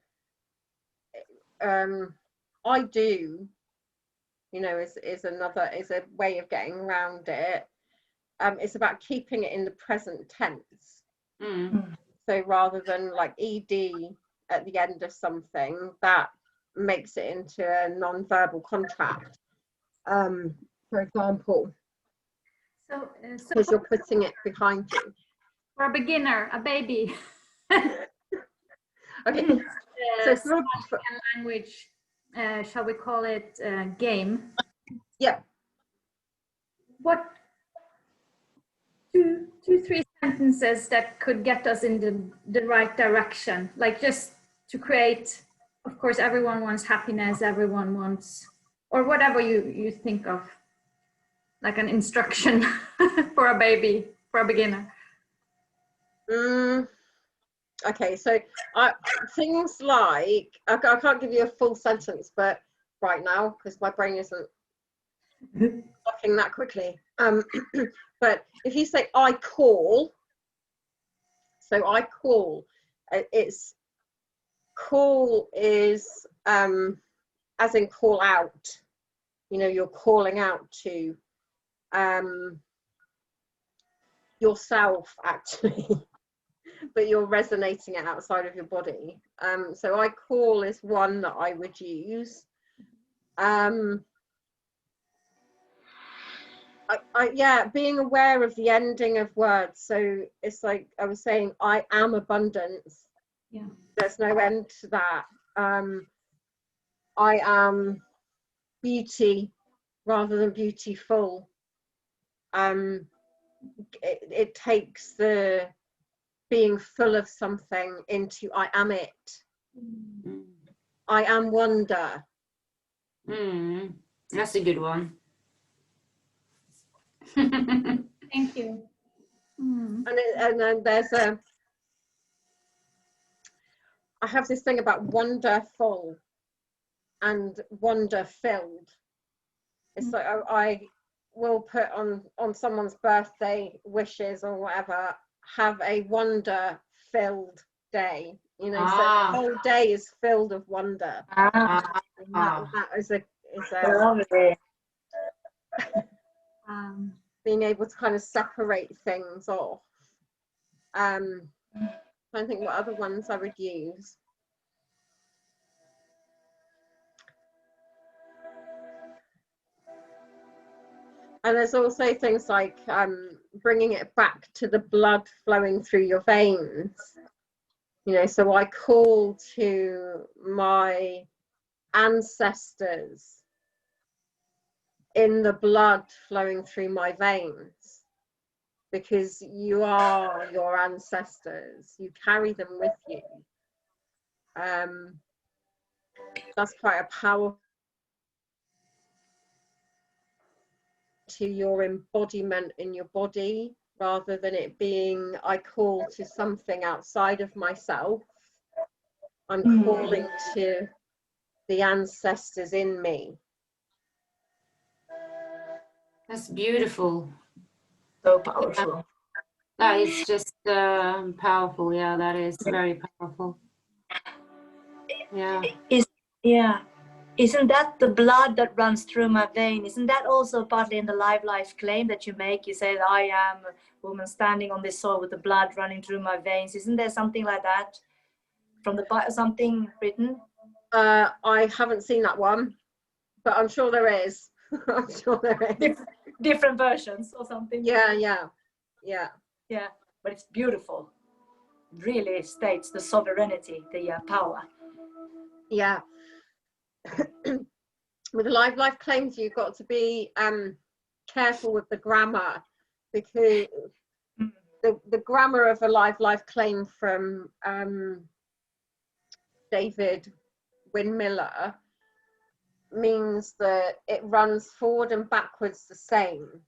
I do, you know, is a way of getting around it. It's about keeping it in the present tense. So rather than like ed at the end of something, that makes it into a non-verbal contract. For example, So because you're putting it behind you. for a beginner, a baby. Okay, so for language, shall we call it game? Yeah. What two, three sentences that could get us in the right direction? Like just to create, of course, everyone wants happiness, everyone wants, or whatever you think of, like an instruction for a baby, for a beginner. Okay, so things like, I can't give you a full sentence, but right now, because my brain isn't working that quickly. But if you say I call, so I call, it's call is as in call out. You know, you're calling out to yourself actually. But you're resonating it outside of your body. So I call is one that I would use. Yeah, being aware of the ending of words. So it's like I was saying, I am abundance. Yeah. There's no end to that. I am beauty rather than beautiful. It takes the being full of something into I am it. I am wonder. That's a good one. Thank you. And then there's I have this thing about wonderful and wonder filled. It's like I will put on someone's birthday wishes or whatever, have a wonder filled day, you know. So the whole day is filled of wonder. That is being able to kind of separate things off. I don't think what other ones I would use. And there's also things like bringing it back to the blood flowing through your veins. You know, so I call to my ancestors in the blood flowing through my veins, because you are your ancestors. You carry them with you. That's quite a powerful to your embodiment in your body, rather than it being I call to something outside of myself. I'm calling to the ancestors in me. That's beautiful. So powerful. That is just powerful. Yeah, that is very powerful. Yeah. Isn't that the blood that runs through my vein? Isn't that also partly in the life claim that you make? You say, I am a woman standing on this soil with the blood running through my veins. Isn't there something like that from the something written? I haven't seen that one, but I'm sure there is. I'm sure there is. Different versions or something. Yeah. But it's beautiful. It really states the sovereignty, the power. Yeah. With the life claims, you've got to be careful with the grammar, because the grammar of a life claim from David Wynmiller means that it runs forward and backwards the same.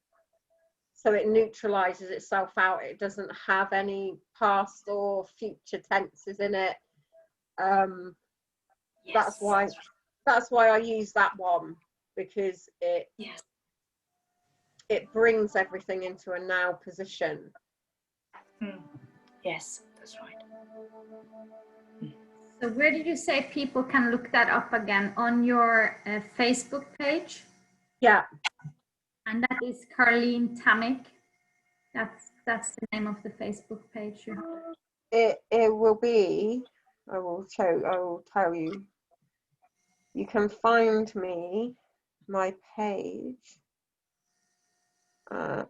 So it neutralizes itself out. It doesn't have any past or future tenses in it. That's why that's why I use that one, because it brings everything into a now position. Yes, that's right. So where did you say people can look that up again? On your Facebook page? Yeah. And that is Karleen Tammik. That's the name of the Facebook page. It will be, I will tell you. You can find me, my page at,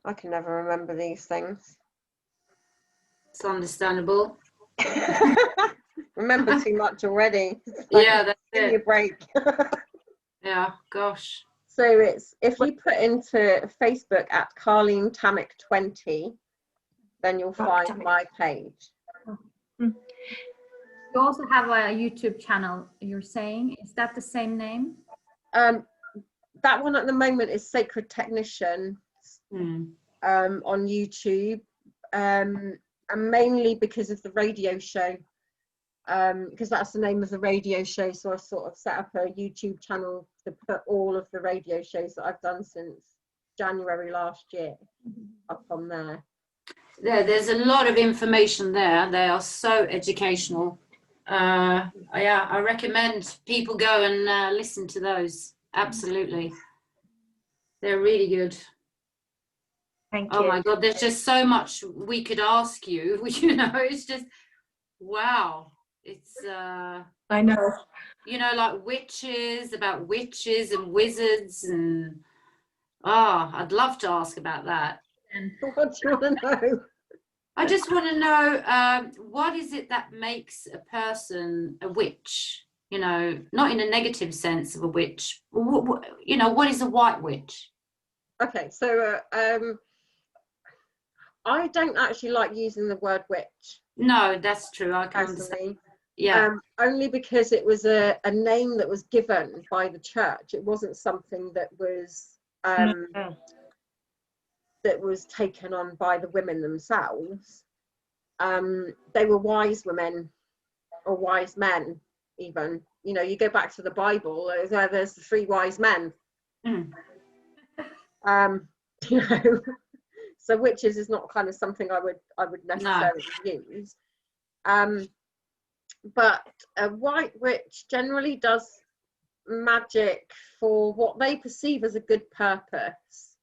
I can never remember these things. It's understandable. Remember too much already. Yeah, that's give me a it. break. Yeah, gosh. So it's, if you put into Facebook at Karleen Tammik 20, then you'll find my page. You also have a YouTube channel, you're saying. Is that the same name? That one at the moment is Sacred Technician on YouTube, and mainly because of the radio show, because that's the name of the radio show. So I sort of set up a YouTube channel to put all of the radio shows that I've done since January last year up on there. There's a lot of information there. They are so educational. Yeah, I recommend people go and listen to those. Absolutely. They're really good. Thank you. Oh my God, there's just so much we could ask you. You know, it's just, wow. It's, I know. you know, like witches, about witches and wizards, and, I'd love to ask about that. And what do you want to know? I just want to know, what is it that makes a person a witch? You know, not in a negative sense of a witch. You know, what is a white witch? Okay, so I don't actually like using the word witch. No, that's true. I can personally. understand. Yeah. Only because it was a name that was given by the church. It wasn't something that was that was taken on by the women themselves. They were wise women or wise men, even. You know, you go back to the Bible, there's the 3 wise men. You know, so witches is not kind of something I would necessarily use. But a white witch generally does magic for what they perceive as a good purpose.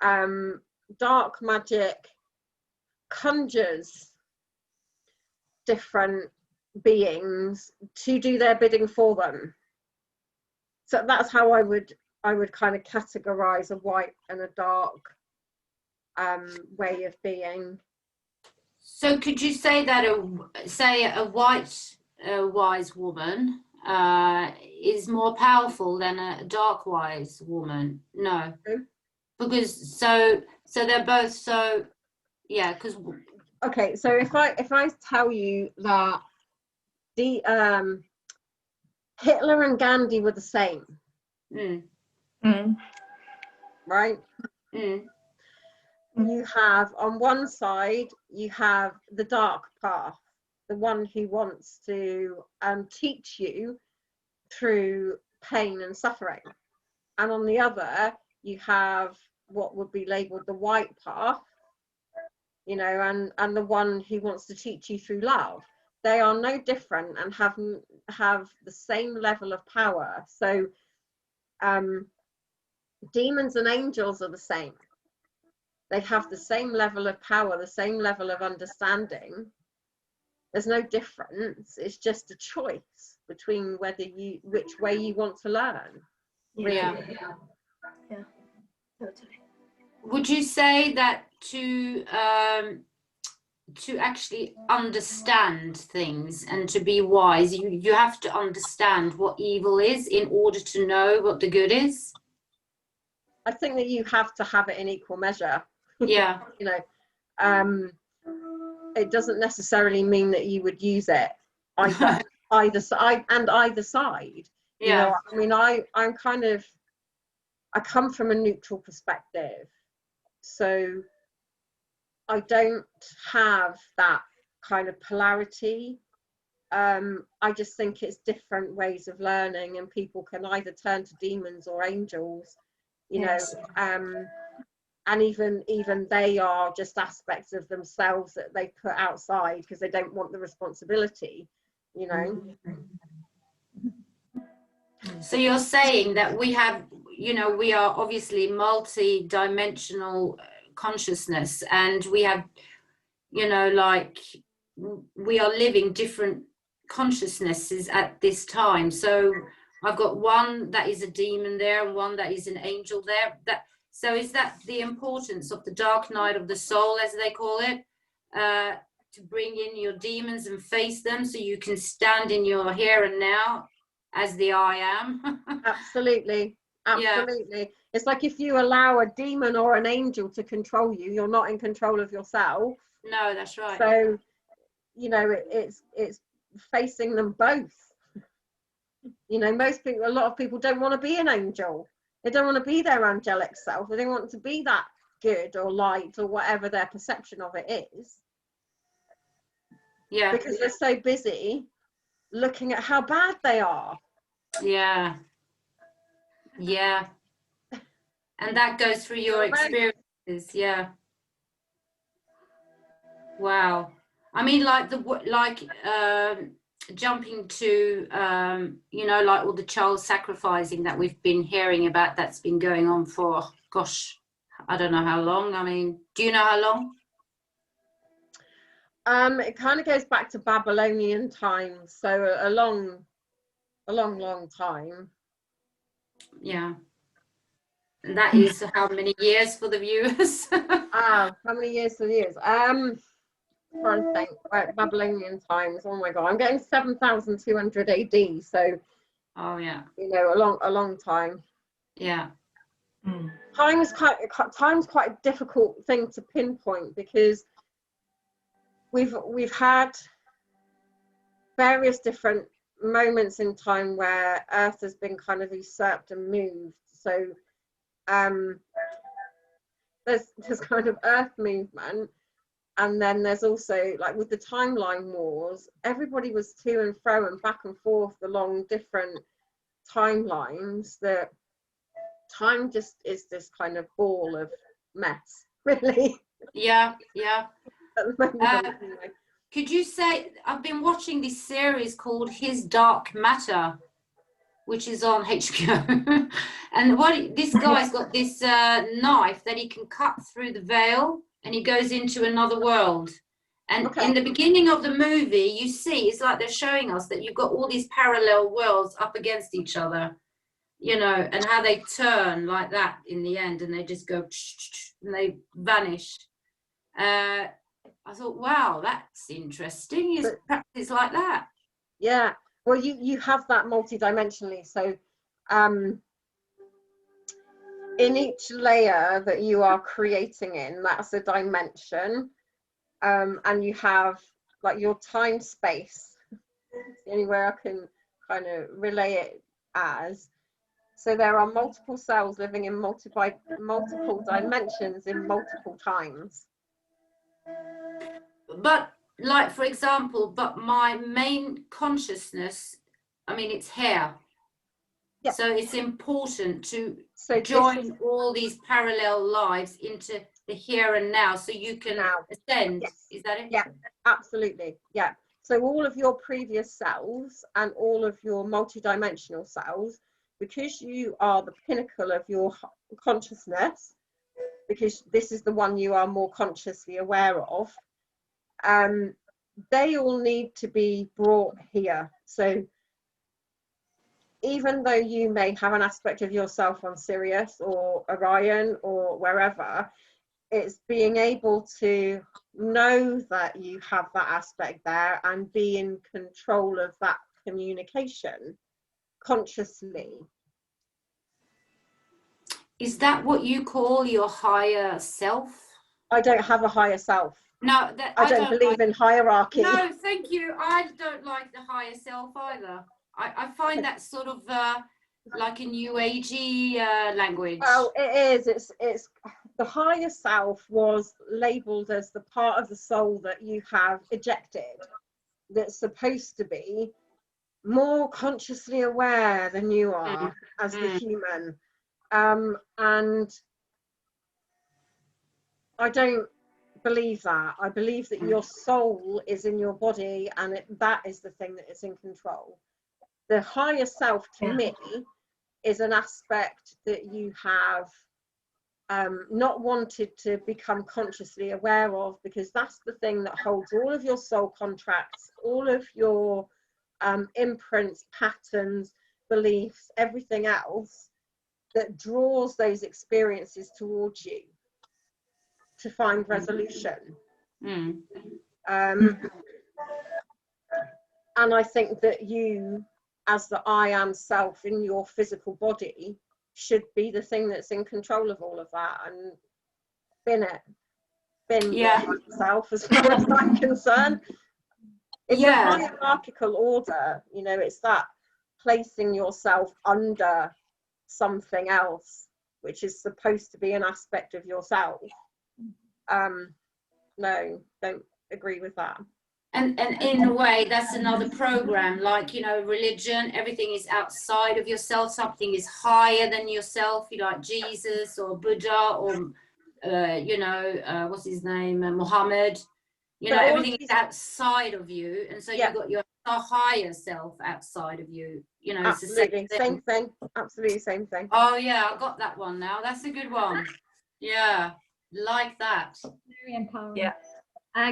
Dark magic conjures different beings to do their bidding for them. So that's how I would kind of categorize a white and a dark way of being. So could you say that a white wise woman is more powerful than a dark wise woman? No. Because so they're both so, yeah, because okay, so if I tell you that the Hitler and Gandhi were the same, right? You have, on one side, you have the dark path, the one who wants to teach you through pain and suffering, and on the other you have what would be labeled the white path, you know, and the one who wants to teach you through love. They are no different and have the same level of power. So demons and angels are the same. They have the same level of power, the same level of understanding. There's no difference. It's just a choice between which way you want to learn. Really. Yeah, totally. Would you say that to actually understand things and to be wise, you have to understand what evil is in order to know what the good is? I think that you have to have it in equal measure. Yeah. You know, it doesn't necessarily mean that you would use it either side. Yeah. You know, I mean, I'm kind of, I come from a neutral perspective, so I don't have that kind of polarity. I just think it's different ways of learning, and people can either turn to demons or angels, you Yes. know, and even they are just aspects of themselves that they put outside because they don't want the responsibility, you know. So you're saying that we have, you know, we are obviously multi-dimensional consciousness, and we have, you know, like we are living different consciousnesses at this time. So I've got one that is a demon there and one that is an angel there. So is that the importance of the dark night of the soul, as they call it, to bring in your demons and face them so you can stand in your here and now as the I am? Absolutely. Absolutely. Yeah. It's like if you allow a demon or an angel to control you, you're not in control of yourself. No, that's right. So, you know, it's facing them both. You know, a lot of people don't want to be an angel. They don't want to be their angelic self. They don't want to be that good or light or whatever their perception of it is. Yeah. Because they're so busy looking at how bad they are. Yeah. Yeah. And that goes through your experiences. Yeah. Wow. I mean, like jumping to, you know, like all the child sacrificing that we've been hearing about, that's been going on for, gosh, I don't know how long. I mean, do you know how long? It kind of goes back to Babylonian times, so a long time. Yeah. And that is how many years for the viewers? How many years for the years? Trying to think, right, Babylonian times. Oh my god, I'm getting 7,200 AD. So, oh yeah, you know, a long time. Yeah. Time's quite a difficult thing to pinpoint, because we've had various different moments in time where Earth has been kind of usurped and moved. So, there's kind of Earth movement. And then there's also, like with the timeline wars, everybody was to and fro and back and forth along different timelines. That time just is this kind of ball of mess, really. Yeah, yeah. Anyway. Could you say, I've been watching this series called His Dark Matter, which is on HBO. And this guy's got this knife that he can cut through the veil, and he goes into another world. And in the beginning of the movie, you see, it's like they're showing us that you've got all these parallel worlds up against each other, you know, and how they turn like that in the end, and they just go and they vanish. I thought, wow, that's interesting. Is practice like that? Yeah. Well, you have that multidimensionally. So, in each layer that you are creating in, that's a dimension, and you have like your time space. It's the only way I can kind of relay it as. So there are multiple cells living in multiple dimensions in multiple times. But like, for example, but my main consciousness, I mean, it's here. Yeah. So it's important to join all these parallel lives into the here and now, so you can ascend. Yes. Is that it? Yeah, absolutely. Yeah. So all of your previous selves and all of your multidimensional selves, because you are the pinnacle of your consciousness, because this is the one you are more consciously aware of, they all need to be brought here. So even though you may have an aspect of yourself on Sirius or Orion or wherever, it's being able to know that you have that aspect there and be in control of that communication consciously. Is that what you call your higher self? I don't have a higher self. No, I don't believe in hierarchy. No, thank you. I don't like the higher self either. I find that sort of like a new agey language. Well, it is. It's the higher self was labeled as the part of the soul that you have ejected. that's supposed to be more consciously aware than you are as the human. And I don't believe that. I believe that your soul is in your body, and that is the thing that is in control. The higher self, to me, is an aspect that you have not wanted to become consciously aware of, because that's the thing that holds all of your soul contracts, all of your imprints, patterns, beliefs, everything else that draws those experiences towards you to find resolution. And I think that you, as the I am self in your physical body, should be the thing that's in control of all of that, and bin yourself as far as I'm concerned. It's a hierarchical order, you know, it's that placing yourself under something else, which is supposed to be an aspect of yourself. No, don't agree with that. And in a way, that's another program, like, you know, religion, everything is outside of yourself, something is higher than yourself, you know, like Jesus or Buddha or, you know, what's his name, Muhammad, you know, everything is outside of you. And so you've got your higher self outside of you, you know. Absolutely, it's the same thing. Absolutely same thing. Oh, yeah, I got that one now. That's a good one. Yeah, like that. Very empowering. Yeah.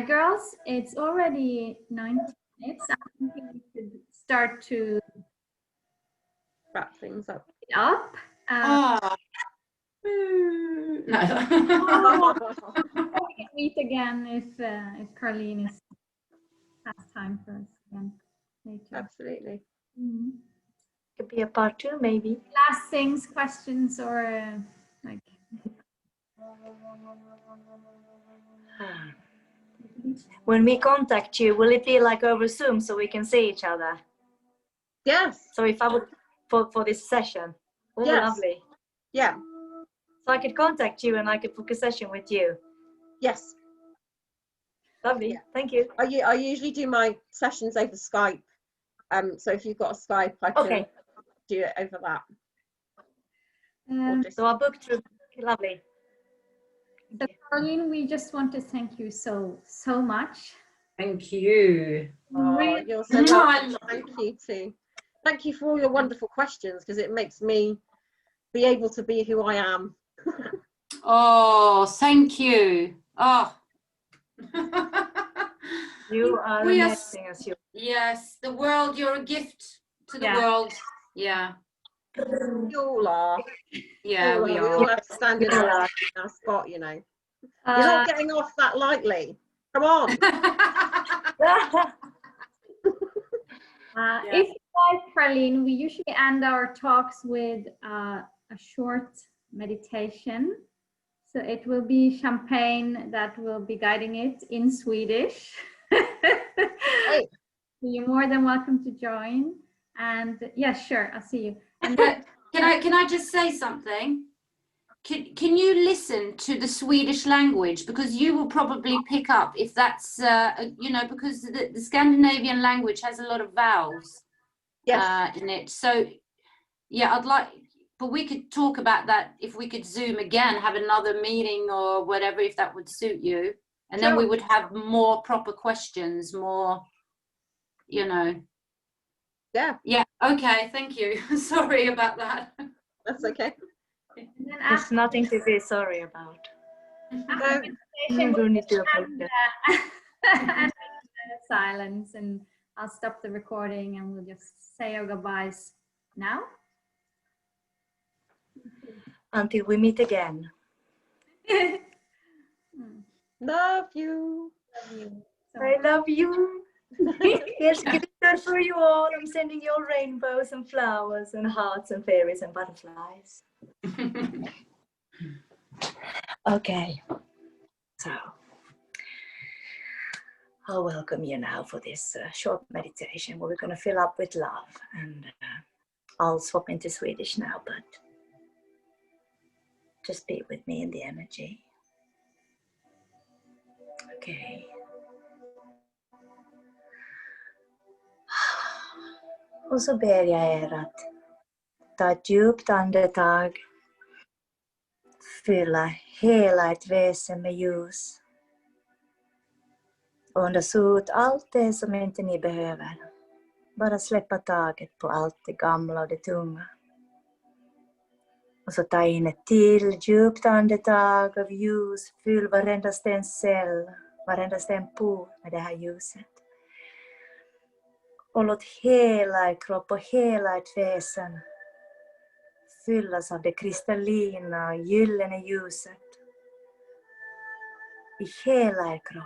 Girls, it's already 90 minutes. I think we should start to Wrap things up. No. No. We can meet again if Karleen has time for us again later. Absolutely. Could be a part 2, maybe. Last things, questions, or like. When we contact you, will it be like over Zoom so we can see each other? Yes. So if I would for this session, lovely. Yeah. So I could contact you and I could book a session with you. Yes. Lovely. Yeah. Thank you. I usually do my sessions over Skype. So if you've got a Skype, I can do it over that. So I'll book through. Lovely. So Karleen, we just want to thank you so much. Thank you. Oh, you're so welcome. Thank you too. Thank you for all your wonderful questions, because it makes me be able to be who I am. Oh, thank you. Oh. You are amazing as you. Yes, the world, you're a gift to the world. Yeah. You all are. Yeah, we are. We all have to stand in our spot, you know. You're not getting off that lightly. Come on. If you like, Karleen, we usually end our talks with a short meditation. So it will be champagne that will be guiding it in Swedish. Hey. You're more than welcome to join. And yeah, sure, I'll see you. And can I just say something? Can you listen to the Swedish language, because you will probably pick up if that's you know, because the Scandinavian language has a lot of vowels in it. So yeah, I'd like, but we could talk about that if we could Zoom again, have another meeting or whatever, if that would suit you, and then we would have more proper questions, more, you know. Yeah. Okay. Thank you. Sorry about that. That's okay. There's nothing to be sorry about. You don't need to apologize. And silence, and I'll stop the recording, and we'll just say our goodbyes now. Until we meet again. Love you. I love you. Here's glitter for you all. I'm sending you all rainbows and flowers and hearts and fairies and butterflies. Okay. So I'll welcome you now for this short meditation where we're going to fill up with love. And I'll swap into Swedish now, but just be with me in the energy. Okay. Och så ber jag er att ta ett djupt andetag. Fylla hela ert väsen med ljus. Och andas ut allt det som inte ni behöver. Bara släppa taget på allt det gamla och det tunga. Och så ta in ett till djupt andetag av ljus. Fyll varenda sten cell, varenda sten por med det här ljuset. Och låt hela er kropp och hela ert väsen fyllas av det kristallina och gyllene ljuset. I hela er kropp.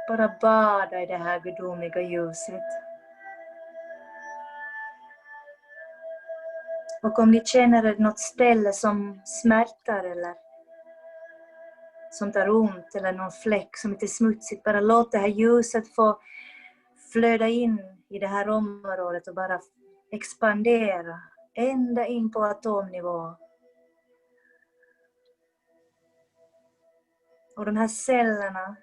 Bara bada i det här gudomliga ljuset. Och om ni känner något ställe som smärtar eller som tar ont eller någon fläck som inte är smutsigt, bara låt det här ljuset få flöda in i det här området och bara expandera ända in på atomnivå. Och de här cellerna,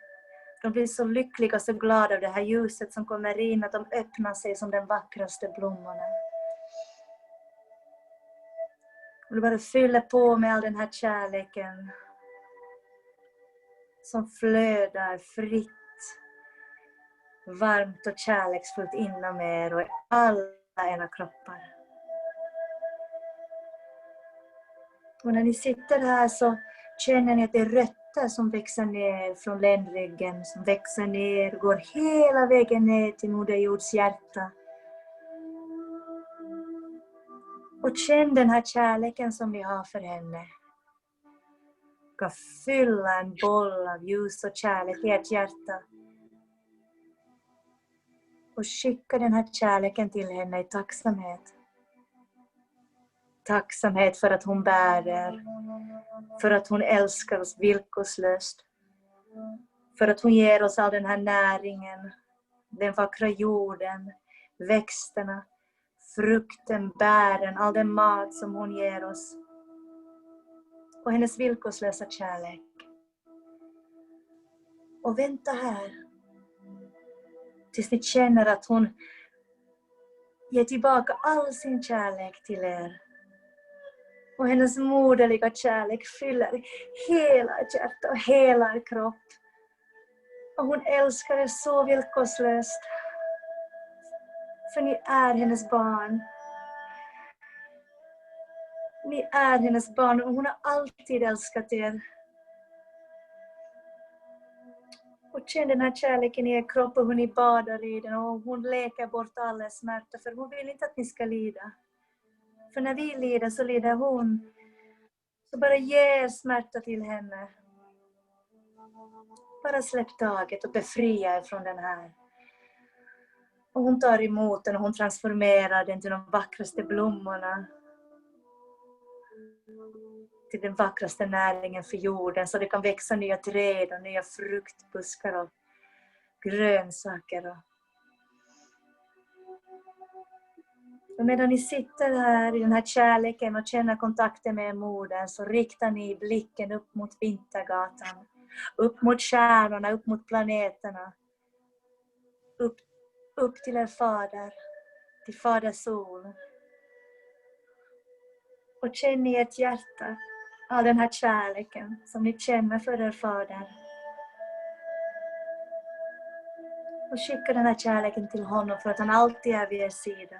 de blir så lyckliga och så glada av det här ljuset som kommer in att de öppnar sig som den vackraste blommorna. Och du bara fyller på med all den här kärleken som flödar fritt, varmt och kärleksfullt inom er och i alla era kroppar. Och när ni sitter här så känner ni att det är rötter som växer ner från ländryggen, som växer ner och går hela vägen ner till Moder Jords hjärta. Och känn den här kärleken som ni har för henne. Ska fylla en boll av ljus och kärlek i ert hjärta. Och skicka den här kärleken till henne i tacksamhet. Tacksamhet för att hon bär er. För att hon älskar oss villkorslöst. För att hon ger oss all den här näringen. Den vackra jorden. Växterna. Frukten, bären, all den mat som hon ger oss. Och hennes villkorslösa kärlek. Och vänta här. Tills ni känner att hon ger tillbaka all sin kärlek till er. Och hennes moderliga kärlek fyller hela ert hjärta och hela er kropp. Och hon älskar er så villkorslöst. För ni är hennes barn. Ni är hennes barn och hon har alltid älskat er. Och känn den här kärleken i er kropp och hur ni badar i den. Och hon leker bort alla smärta för hon vill inte att ni ska lida. För när vi lider så lider hon. Så bara ge smärta till henne. Bara släpp taget och befria er från den här. Och hon tar emot den och hon transformerar den till de vackraste blommorna. Till den vackraste näringen för jorden. Så det kan växa nya träd och nya fruktbuskar och grönsaker. Och medan ni sitter här i den här kärleken och känner kontakten med er moder så riktar ni blicken upp mot Vintergatan. Upp mot stjärnorna, upp mot planeterna. Upp till er fader, till fader sol. Och känn i ert hjärta all den här kärleken som ni känner för er fader. Och skicka den här kärleken till honom för att han alltid är vid er sida.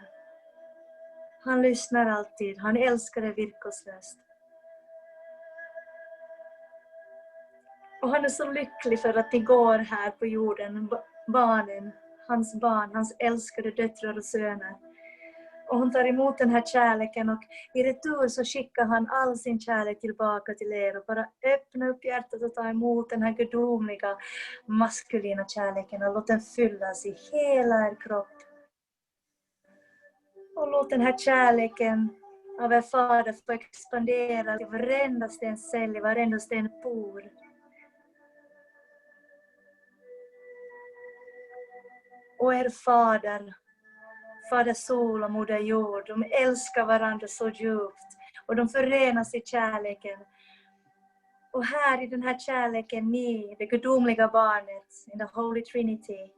Han lyssnar alltid, han älskar er villkorslöst. Och han är så lycklig för att ni går här på jorden, barnen, hans älskade döttrar och söner. Och hon tar emot den här kärleken och i retur så skickar han all sin kärlek tillbaka till er. Och bara öppna upp hjärtat och ta emot den här gudomliga maskulina kärleken. Och låt den fyllas i hela er kropp. Och låt den här kärleken av er fader få expandera i varenda sten cell, i varenda sten por. Och er fader sol och moder jord, de älskar varandra så djupt. Och de förenas i kärleken. Och här i den här kärleken, ni, det gudomliga barnet, in the Holy Trinity,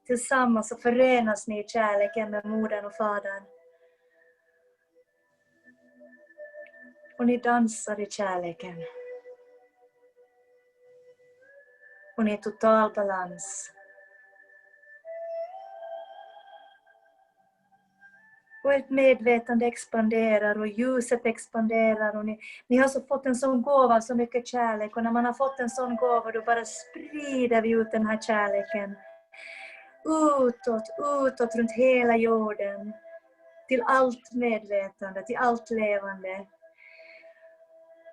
Tillsammans så förenas ni i kärleken med modern och fadern. Och ni dansar i kärleken. Och ni är i total balans. Och ert medvetande expanderar och ljuset expanderar. Och ni har så fått en sån gåva, så mycket kärlek. Och när man har fått en sån gåva, då bara sprider vi ut den här kärleken. Utåt runt hela jorden. Till allt medvetande, till allt levande.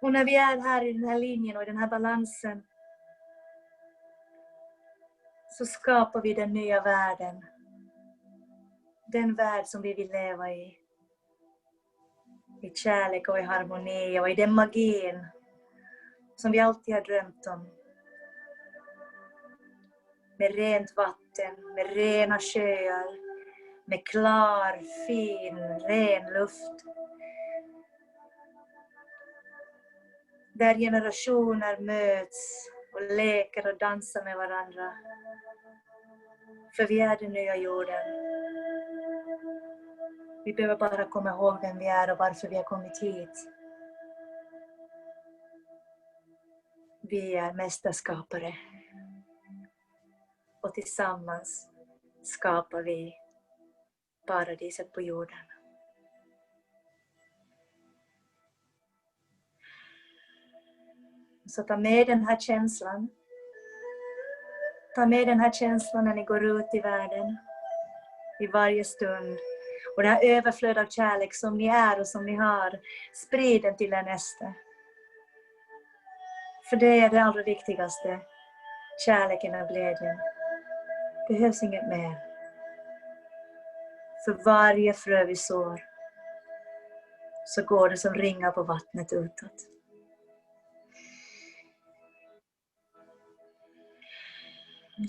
Och när vi är här i den här linjen och i den här balansen, så skapar vi den nya världen. Den värld som vi vill leva i. I kärlek och i harmoni och i den magin som vi alltid har drömt om. Med rent vatten, med rena sjöar, med klar, fin, ren luft. Där generationer möts och leker och dansar med varandra. För vi är den nya jorden. Vi behöver bara komma ihåg vem vi är och varför vi har kommit hit. Vi är mästerskapare. Och tillsammans skapar vi paradiset på jorden. Så ta med den här känslan. Ta med den här känslan när ni går ut i världen. I varje stund. Och det här överflöd av kärlek som ni är och som ni har. Sprid den till er nästa. För det är det allra viktigaste. Kärleken och glädjen. Det behövs inget mer. För varje frö vi sår, så går det som ringar på vattnet utåt.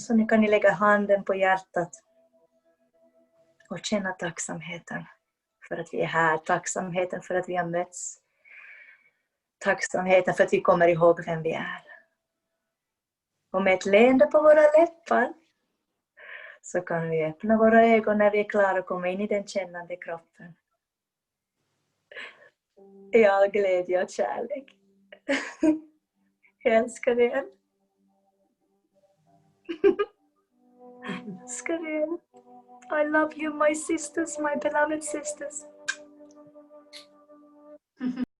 Så nu kan ni lägga handen på hjärtat. Och känna tacksamheten för att vi är här. Tacksamheten för att vi har mötts. Tacksamheten för att vi kommer ihåg vem vi är. Och med ett leende på våra läppar så kan vi öppna våra ögon när vi är klara och komma in i den kännande kroppen. I all glädje och kärlek. Jag älskar er. Jag älskar er. I love you, my sisters, my beloved sisters.